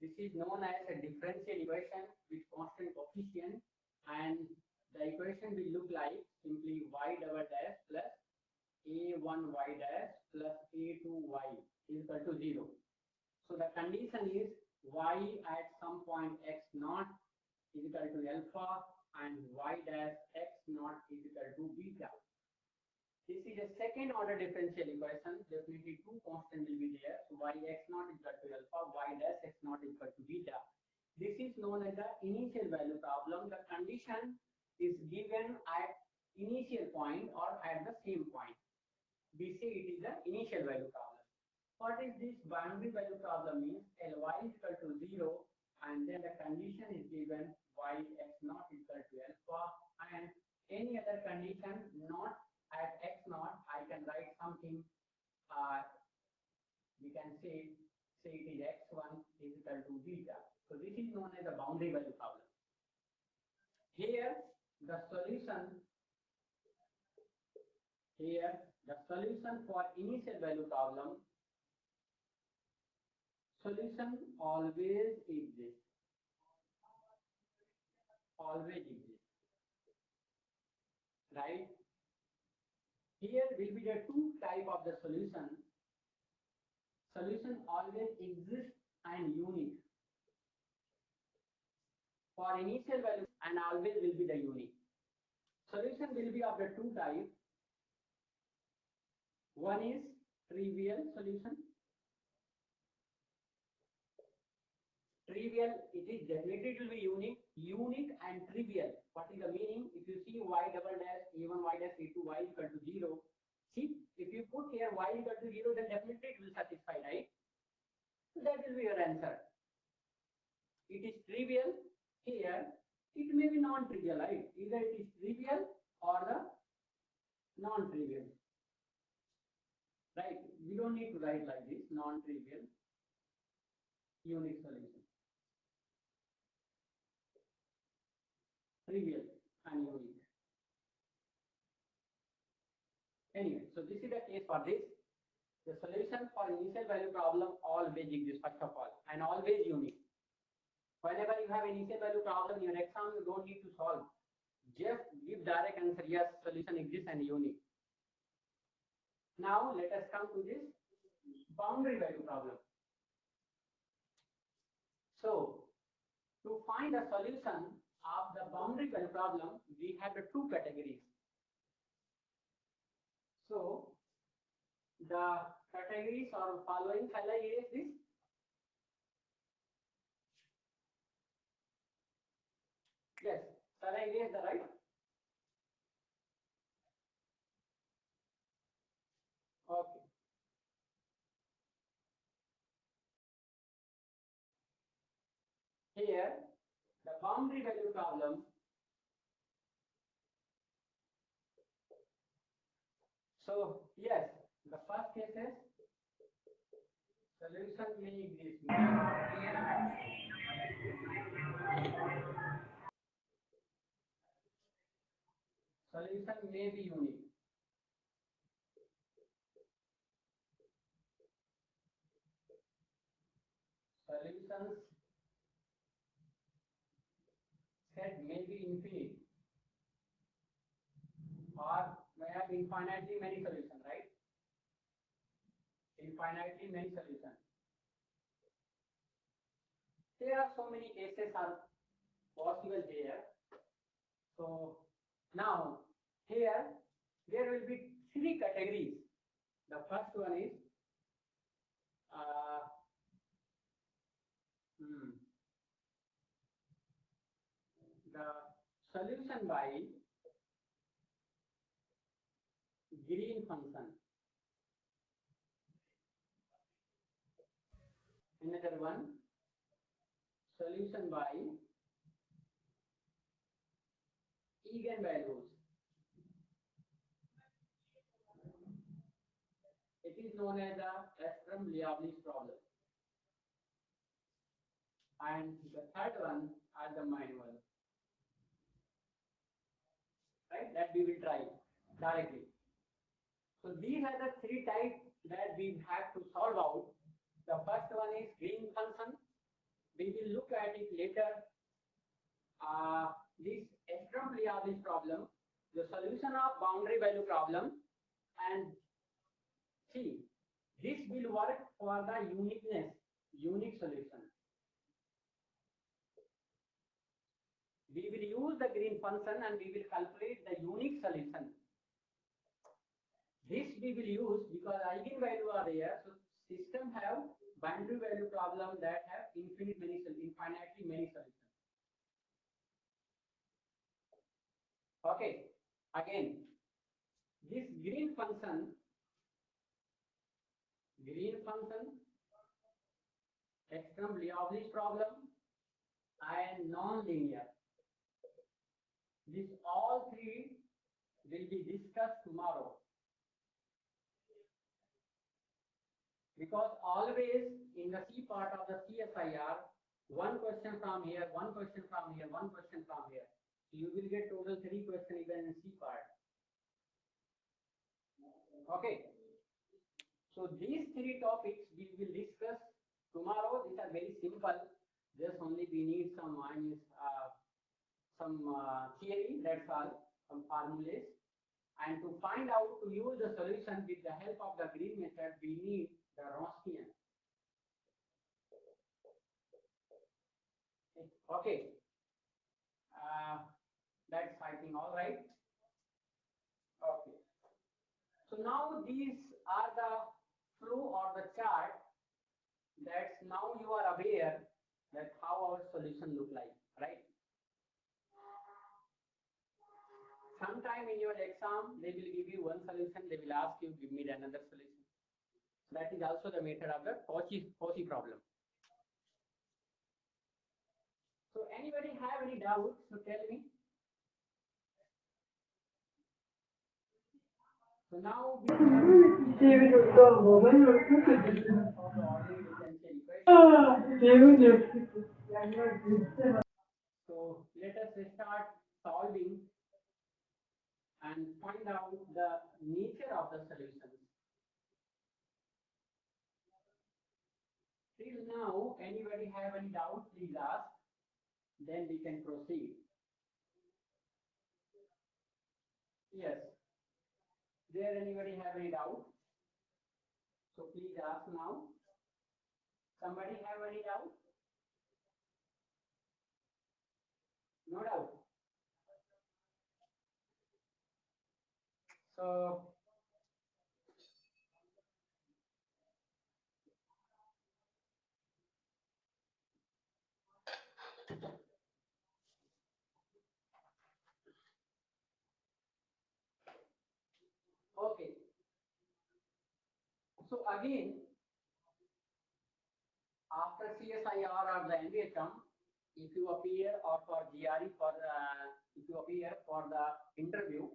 This is known as a differential equation with constant coefficient, and the equation will look like simply y double dash plus a1y dash plus a2y is equal to 0. So the condition is y at some point x naught is equal to alpha and y dash x naught is equal to beta. This is a second order differential equation. Definitely two constant will be there. So y x naught is equal to alpha, y dash x naught is equal to beta. This is known as the initial value problem. The condition is given at initial point or at the same point. We say it is the initial value problem. What is this boundary value problem means? Ly is equal to 0 and then the condition is given y x naught is equal to alpha and any other condition not at x naught. I can write something we can say say it is x1 is equal to beta. So this is known as the boundary value problem. Here the solution for initial value problem, solution always exists, right? Here will be the two type of the solution. Solution always exists and unique. For initial value and always will be the unique. Solution will be of the two types. One is trivial solution. Trivial, it is definitely will be unique and trivial. What is the meaning? If you see y double dash a1 y dash a2 y equal to 0, see if you put here y equal to 0, then definitely it will satisfy, right? So that will be your answer. It is trivial. Here it may be non-trivial, right? Either it is trivial or the non-trivial, right? We don't need to write like this, non-trivial, unique solution. Trivial and unique. Anyway, so this is the case for this. The solution for initial value problem always exists first of all and always unique. Whenever you have initial value problem in your exam, you don't need to solve. Just give direct answer, yes, solution exists and unique. Now let us come to this boundary value problem. So to find the solution of the boundary value problem, we have the two categories. So the categories are following. Shall I erase this? Yes. Shall I erase the right? Okay. Here, the boundary value problem. So yes, the first case is solution may exist. Solution may be unique. Solutions set may be infinite or may have infinitely many solutions, right? Infinitely many solutions. There are so many cases are possible here. So now here there will be three categories. The first one is the solution by green function. Another one, solution by eigenvalues. It is known as the Astrom-Liouville problem. And the third one are the manual. Right? That we will try directly. So these are the three types that we have to solve out. The first one is green function. We will look at it later. This Astrom-Liouville problem, the solution of boundary value problem, and see, this will work for the unique solution. We will use the green function and we will calculate the unique solution. This we will use because eigenvalue are there. So system have boundary value problem that have infinitely many solutions. Okay, again, this green function, Astrom-Liouville problem, and non-linear. These all three will be discussed tomorrow. Because always in the C part of the CSIR, one question from here, one question from here, one question from here. You will get total 3 questions even in C part. Okay. So these 3 topics we will discuss tomorrow. These are very simple. Just only we need some theory. That's all. Some formulas. And to find out to use the solution with the help of the green method, we need the Wronskian. Okay. That's I think all right. Okay. So now these are the flow or the chart that now you are aware that how our solution look like, right? Sometime in your exam, they will give you one solution, they will ask you, give me another solution. That is also the method of the Cauchy problem. So anybody have any doubts? So tell me. So now we so let us start solving and find out the nature of the solutions. Till now, anybody have any doubt? Please ask. Then we can proceed. Yes. There anybody have any doubt? So please ask now. Somebody have any doubt? No doubt. So okay. So again, after CSIR or the NVHM, if you appear or for GRE if you appear for the interview,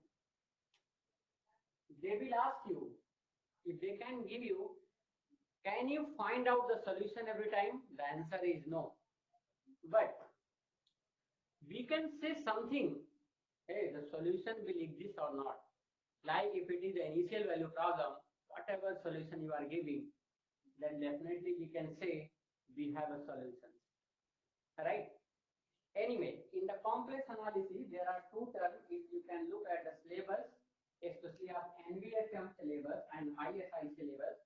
they will ask you if they can give you, can you find out the solution every time? The answer is no. But we can say something, hey, the solution will exist or not. Like if it is the initial value problem, whatever solution you are giving, then definitely we can say we have a solution, right? Anyway, in the complex analysis, there are 2 terms. If you can look at the syllabus, especially of NVHM syllabus and ISI syllabus,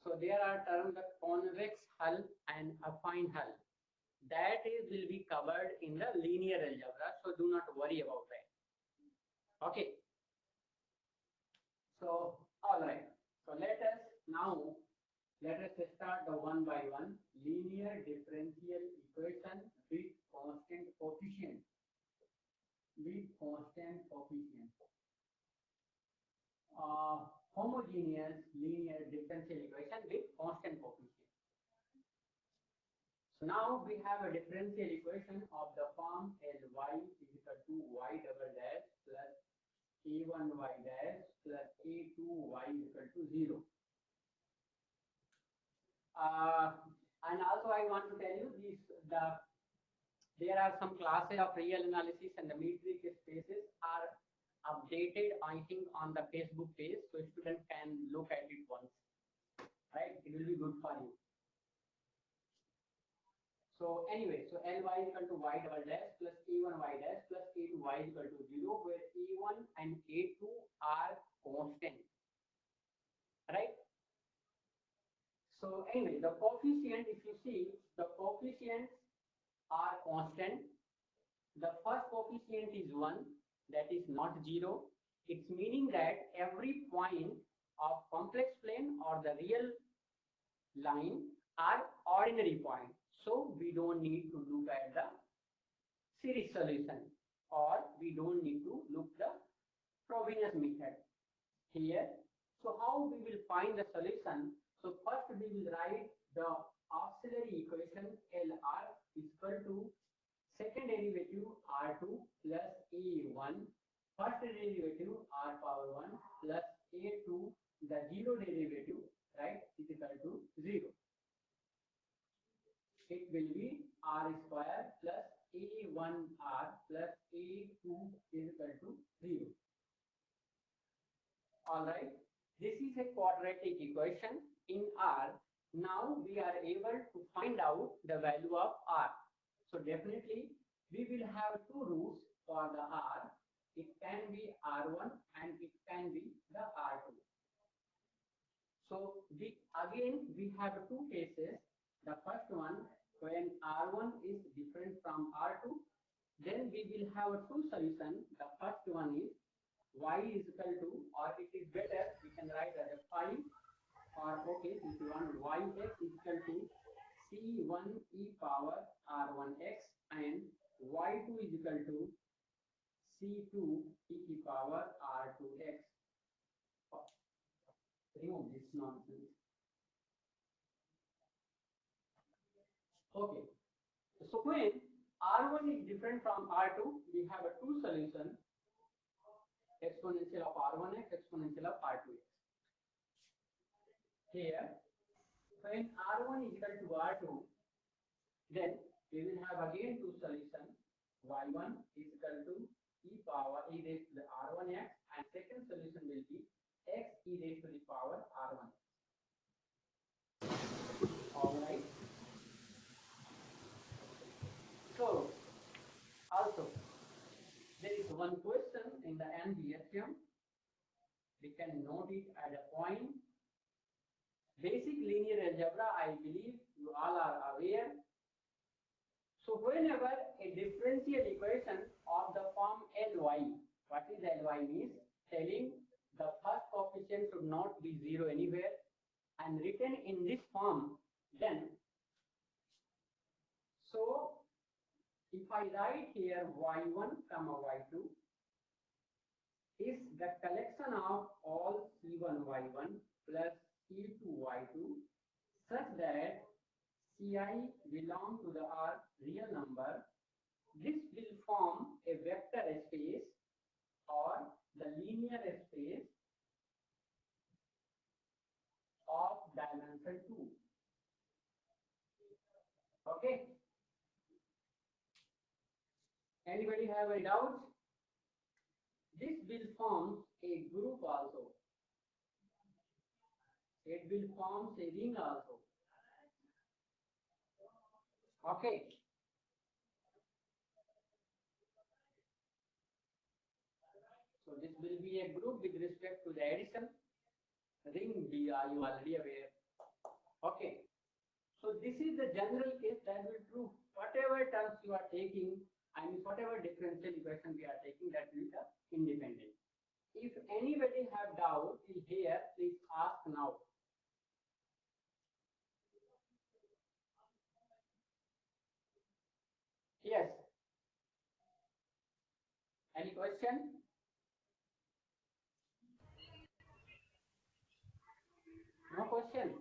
so there are terms of convex hull and affine hull. That is will be covered in the linear algebra, so do not worry about that. Okay. So all right. So let us start the one by one. Linear differential equation with constant coefficient. Homogeneous linear differential equation with constant coefficient. So now we have a differential equation of the form Ly is equal to y double dash plus a1y dash plus a2y is equal to 0. And also I want to tell you there are some classes of real analysis and the metric spaces are updated, I think, on the Facebook page, so students can look at it once, right? It will be good for you. So anyway, so Ly is equal to y double dash plus a1y dash plus a2y is equal to 0, where a1 and a2 are constant, right? So anyway, the coefficient, if you see, the coefficients are constant. The first coefficient is 1, that is not 0. It's meaning that every point of complex plane or the real line are ordinary points. So we don't need to look at the series solution, or we don't need to look the Frobenius method here. So how we will find the solution? So first we will write the auxiliary equation LR is equal to second derivative R2 plus A1, first derivative R power 1 plus A2, the zero derivative, right, is equal to 0. it will be r square plus a1r plus a2 is equal to 0. All right. This is a quadratic equation in R. Now we are able to find out the value of R. So definitely we will have two roots for the R. It can be R1 and it can be the R2. So we have two cases. The first one, when R1 is different from R2, then we will have two solutions. The first one is y is equal to, or it is better, we can write as a 5, or okay, if you want, yx is equal to c1 e power r1x and y2 is equal to c2 e power r2x. Remove this nonsense. Okay, so when r1 is different from r2, we have a two solution, exponential of r1x, exponential of r2x. Here, when r1 is equal to r2, then we will have again two solutions. Y1 is equal to e power e raised to the r1x, and second solution will be x e raised to the power r1. All right. So also there is one question in the NBSM. We can note it at a point. Basic linear algebra, I believe you all are aware. So whenever a differential equation of the form Ly, what is Ly means? Telling the first coefficient should not be 0 anywhere, and written in this form, then so if I write here y1 comma y2 is the collection of all c1 y1 plus c2 y2 such that ci belong to the R real number, this will form a vector space or the linear space of dimension 2. Okay. Anybody have any doubts? This will form a group also. It will form a ring also. Okay. So this will be a group with respect to the addition. Ring B, are you already aware? Okay. So this is the general case that will prove whatever terms you are taking, I mean whatever differential equation we are taking, that will be independent. If anybody have doubt here, please ask now. Yes. Any question? No question.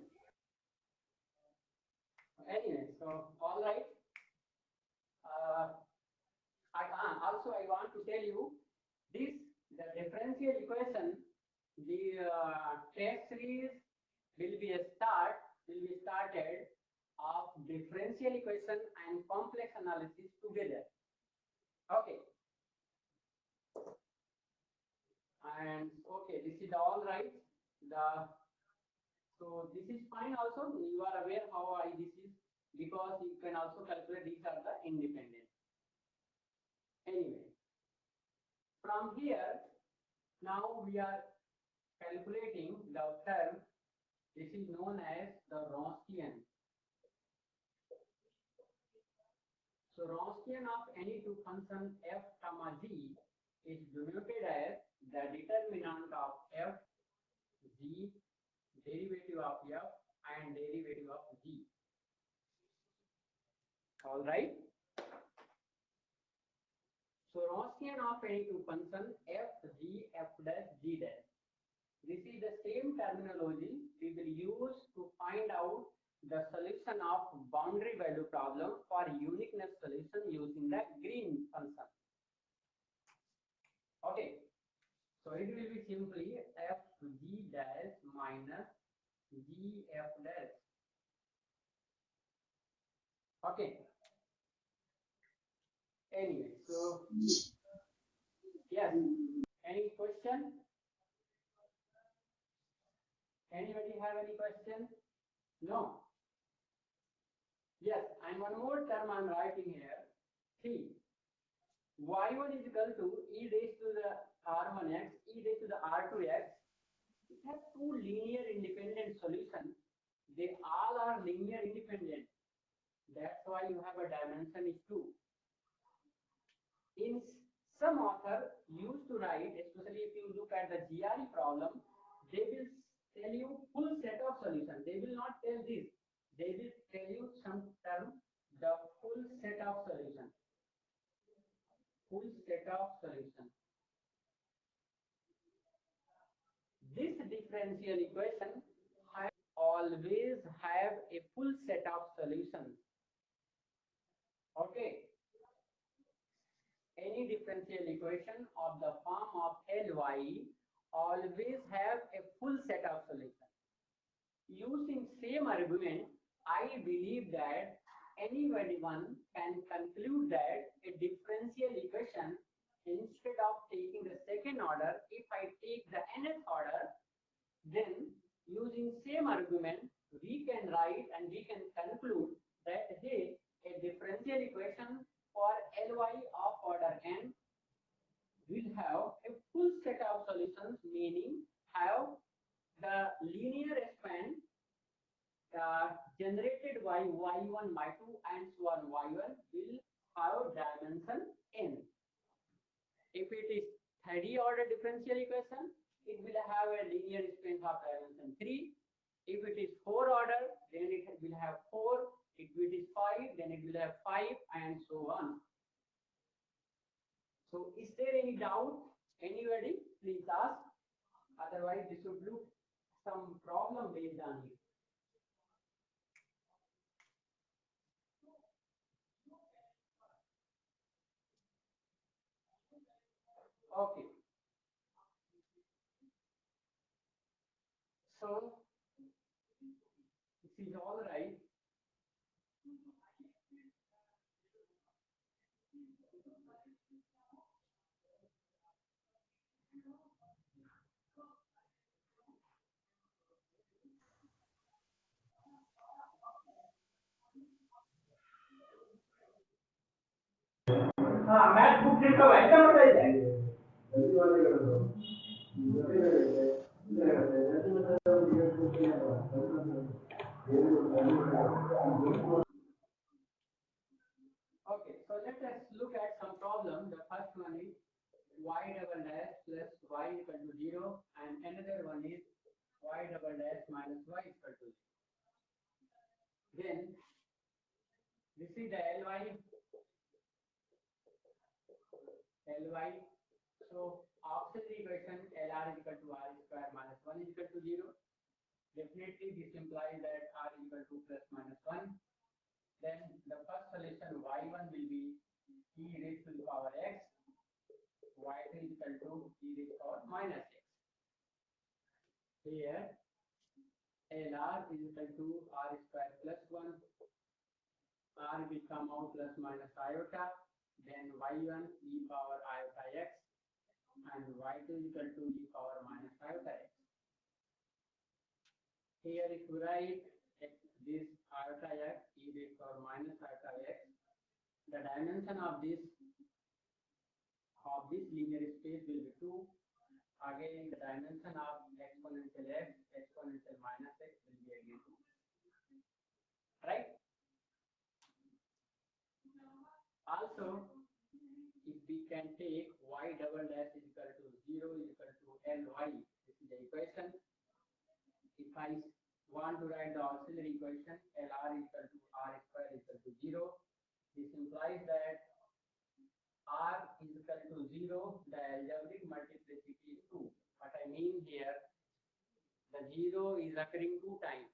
Anyway, so all right. I want to tell you this, the differential equation, the test series will be started of differential equation and complex analysis together. Okay. And okay, this is all right. So this is fine also. You are aware how this is, because you can also calculate these are the independent. Anyway, from here, now we are calculating the term. This is known as the Wronskian. So Wronskian of any two function f comma g is denoted as the determinant of f, g, derivative of f, and derivative of g. All right. So Wronskian of any two function f, g, f dash, g dash. This is the same terminology we will use to find out the solution of boundary value problem for uniqueness solution using the green function. Okay. So it will be simply f g dash minus g f dash. Okay. Anyway, so yes. Any question? Anybody have any question? No. Yes, and one more term I'm writing here. See, y1 is equal to e raised to the r1x, e raised to the r2x. It has two linear independent solutions. They all are linear independent. That's why you have a dimension is 2. In some author used to write, especially if you look at the GRE problem, they will tell you full set of solutions. They will not tell this. They will tell you some term, the full set of solutions. Full set of solutions. This differential equation always have a full set of solutions. Okay. Any differential equation of the form of Ly always have a full set of solutions. Using same argument, I believe that anyone can conclude that a differential equation, instead of taking the second order, if I take the nth order, then using same argument, we can write and we can conclude that hey, a differential equation for Ly of order n will have a full set of solutions, meaning have the linear span generated by y1, y2 and so on y1 will have dimension n. If it is 3rd order differential equation, it will have a linear span of dimension 3. If it is 4th order, then it will have 4. If it is 5, then it will have 5 and so on. So is there any doubt? Anybody? Please ask. Otherwise, this would look some problem based on it. Okay. So this is all right. हाँ math book का वैसा बताइए Okay, so let us look at some problem. The first one is y double dash plus y equal to 0 and another one is y double dash minus y equal to 0. Then this is the Ly. So auxiliary equation Lr is equal to r square minus 1 is equal to 0. Definitely this implies that r is equal to plus minus 1. Then the first solution y1 will be e raised to the power x, y2 is equal to e raised to the power minus x. Here Lr is equal to r square plus 1, r will come out plus minus iota, then y1 e power iota x and y2 is equal to e power minus iota x. Here if you write this iota x e raised to the power minus iota x, the dimension of this linear space will be 2. Again, the dimension of exponential x, exponential minus x will be again 2. Right? Also, if we can take y double dash is equal to 0 is equal to Ly, this is the equation. If I want to write the auxiliary equation, Lr is equal to r square is equal to 0. This implies that r is equal to 0, the algebraic multiplicity is 2. What I mean here, the 0 is occurring 2 times.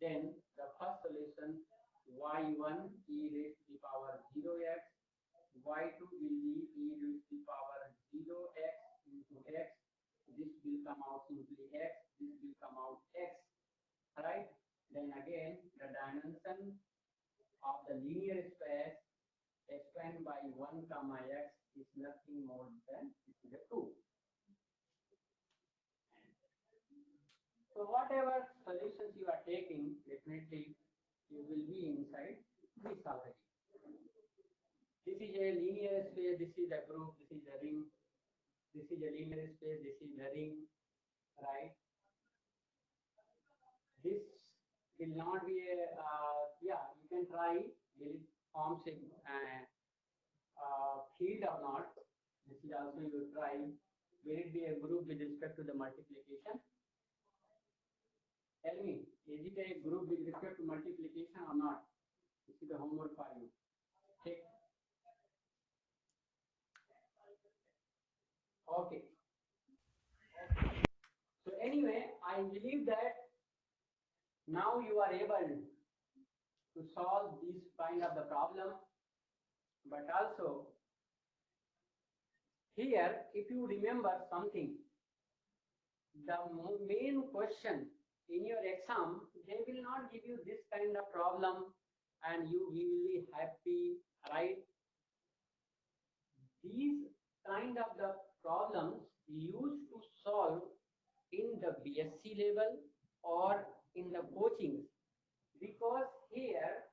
Then the first solution y1 e raised to the power 0x, y2 will be e raised to the power 0x into x. This will come out simply x, this will come out x. Right? Then again, the dimension of the the linear space explained by 1 comma x is nothing more than 2. So whatever solutions you are taking, definitely you will be inside this already. This is a linear space, this is a group, this is a ring, this is a linear space, this is a ring, right? This will not be a, yeah, you can try, will it forms a field or not? This is also you try, will it be a group with respect to the multiplication? Tell me, is it a group with respect to multiplication or not? This is the homework for you. Okay. Okay. So anyway, I believe that now you are able to solve this kind of the problem, but also here, if you remember something, the main question in your exam, they will not give you this kind of problem and you will be happy, right? These kind of the problems used to solve in the BSc level or in the coaching, because here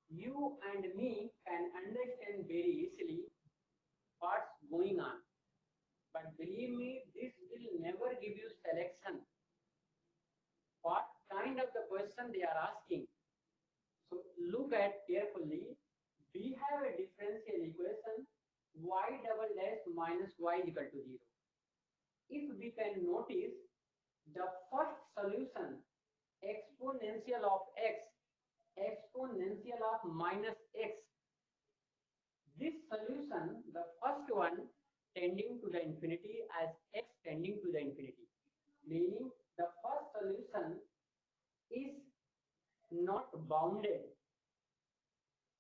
you and me can understand very easily what's going on. But believe me, this will never give you selection. What kind of the question they are asking? So look at carefully. We have a differential equation y double dash minus y equal to 0. If we can notice the first solution, exponential of x, exponential of minus x, this solution, the first one tending to the infinity as x tending to the infinity, meaning the first solution is not bounded.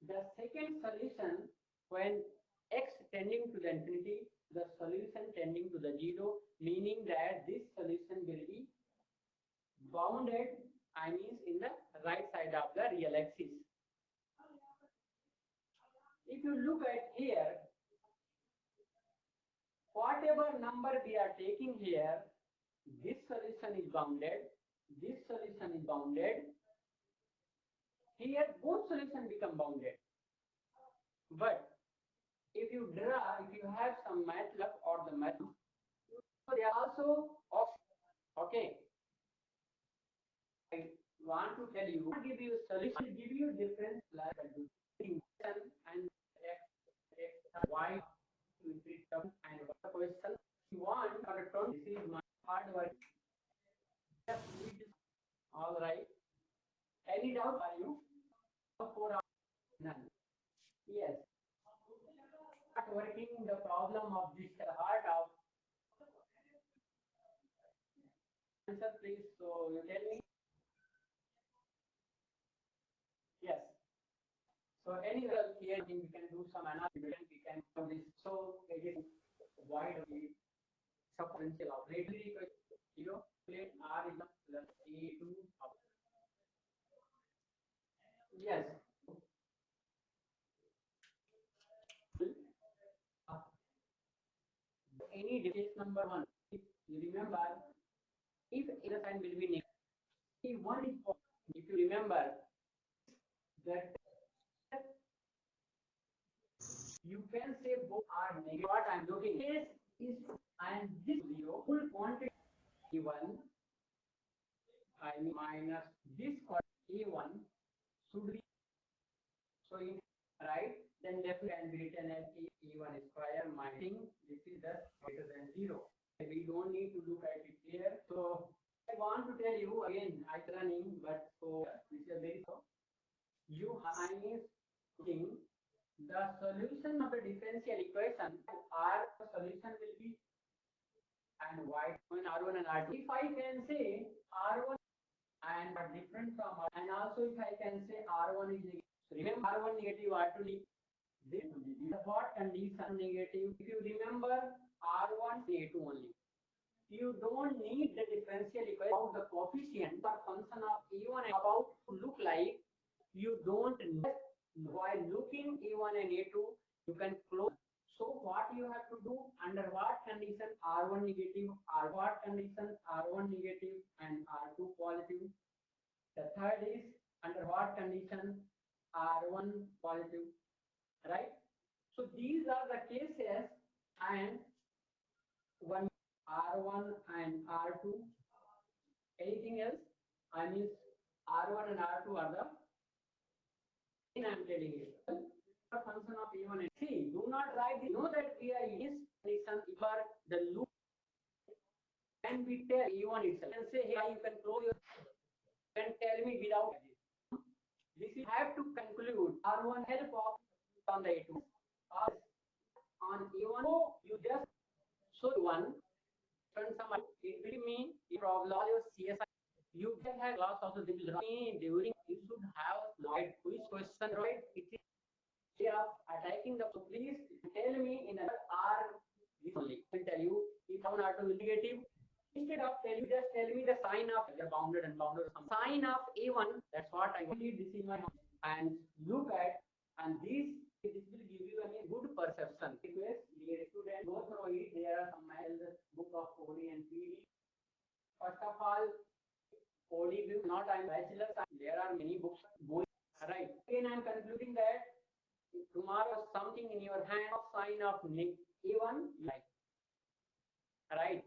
The second solution, when x tending to the infinity, the solution tending to the 0, meaning that this solution will be bounded, I mean in the right side of the real axis. If you look at here, whatever number we are taking here, this solution is bounded, this solution is bounded. Here both solutions become bounded. But if you draw, if you have some MATLAB or the MATLAB, they are also okay. I want to tell you, give you solution, give you difference like and x, y and what the question you want or this is my hard work. All right. Any doubt are you? For none. Yes. Not working the problem of this heart of answer please. So you tell me. Yes. So anyway, here we can do some analysis. We can do this. So it is why do we sequential operator equal 0 plate r is plus a2 of yes. Any digit number 1, if you remember, if either sign will be negative, if one is positive, if you remember that you can say both are negative. What I'm looking is and this 0 full quantity E1 I mean minus this quantity E1 should be so in right, then definitely can be written as E1 square minus this is the greater than 0. We don't need to look at it here. So I want to tell you again, I'm running, but so this is very so. You I mean the solution of the differential equation R solution will be and y when R1 and R2. If I can say R1 and are different from R, and also if I can say R1 is negative. So remember R1 negative, R2 negative. This is what condition negative. If you remember R1 A2 only. You don't need the differential equation of the coefficient or function of E1 about to look like. You don't know while between A1 and A2, you can close. So what you have to do, under what condition R1 negative, what condition R1 negative and R2 positive. The third is under what condition R1 positive, right? So these are the cases, and one R1 and R2. Anything else? I mean, R1 and R2 are the, I'm telling you. The function of A1 and C. Do not write. You know that we are in this condition for the loop, and we tell A1 itself and say, hey, you can close your, and tell me without this. You have to conclude R1 help of on the A2 or on A1. So you just so one turn some. It will mean you problem your CSI. You can have class also they will run during. You should have right quiz question, right? It is way of attacking the. So please tell me in another R this only. I will tell you if one R2 will be negative. Instead of tell you, just tell me the sign of the bounded and bounded some sign of A1. That's what I need. This is my and look at, and this will give you a good perception. Request dear student, go through it. There are some book of OD and PD. First of all, OD view, not I'm bachelor. There are many books going right. Again, I'm concluding that tomorrow something in your hand of sign of A1 like right.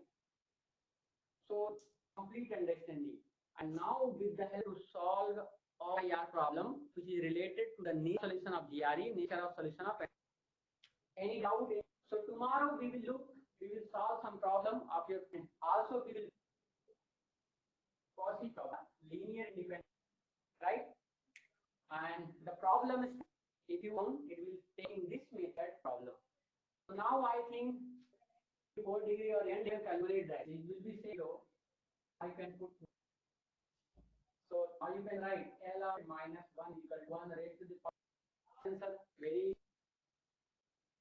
So complete understanding. And now with the help to solve all your problem, which is related to the solution of GRE, nature of solution of any doubt. So tomorrow we will solve some problem of your friend. Also we will Cauchy problem, linear independent, right? And the problem is, if you want, it will take this method problem. So now I think 4 degree or n calculate that. It will be 0. I can put. So now you can write L of minus 1 equal to 1 raised to the power answer. Very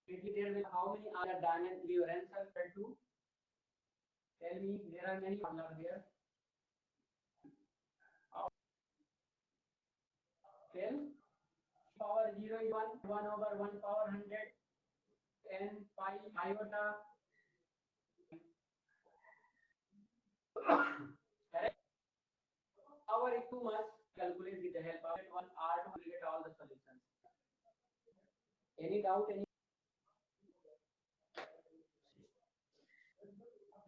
there will how many other dimensions your answer to? Tell me, there are many formulas here. 10 power 0 is 1 over 1 power 100 n pi iota. Correct? Power is too much. Calculate with the help of it. 1 R to get all the solutions. Any doubt? Any?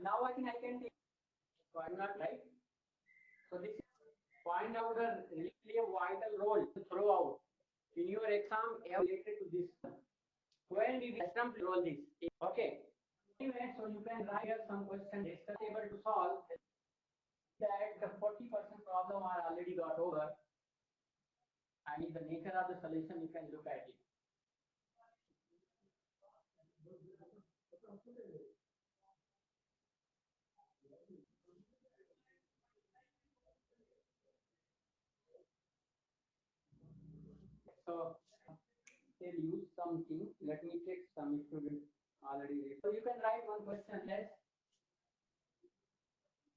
Now I think I can take. So I'm not right. So this is find out the really vital role throughout in your exam related to this. When we will attempt to roll this. Okay. Anyway, so you can write here some questions able to solve that the 40% problem are already got over. And in the nature of the solution, you can look at it. So tell you something. Let me check some students already read. So you can write one question less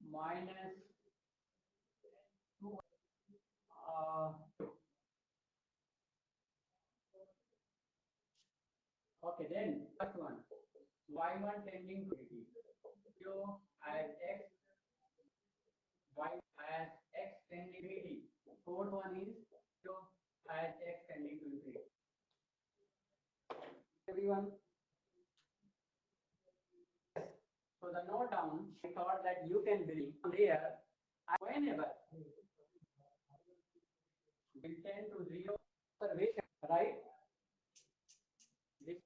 minus 2 okay, then first one y1 tending to so as x y as x tending to infinity. Fourth one is so as x tending to infinity. Everyone. So the note down, I thought that you can believe there whenever we tend to 0 observation, right? This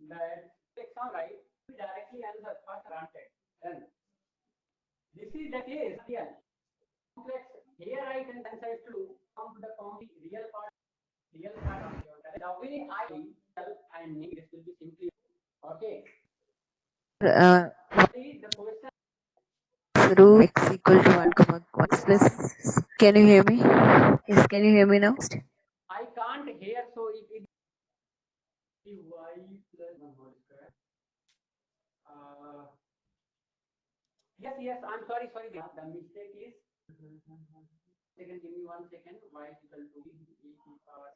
that exam right, we directly answer first granted. Then this is the case real complex. Here I can answer to come to the real part of your the way I tell and need this will be simply okay. The question through x equal to 1 comma x plus. Can you hear me? Yes, can you hear me now? I can't hear, so if it y plus 1 whole square. Yes, I'm sorry. The mistake is. Second, give me 1 second. Y is equal to e power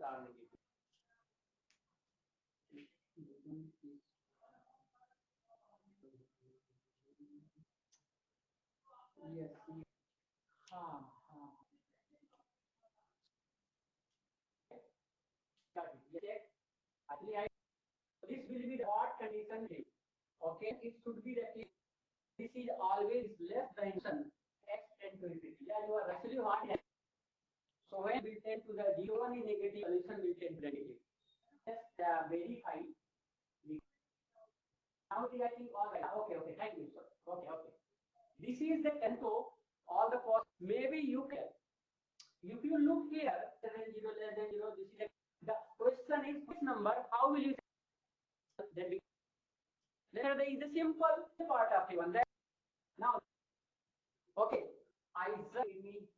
are negative. Yes. Got it. Yes. Actually, this will be the odd condition. Okay, it should be the case. This is always less than x tend to infinity. Yeah, you are actually what? So when we tend to the d1 is negative, solution will tend to negative. Just verify. Now I think all right. Okay. Thank you, sir. Okay. This is the contour. All the cost. Maybe you can. If you look here, less than 0, less than 0, this is the question is which number? How will you? Then we. There is a simple part of the one. Now, okay. I give me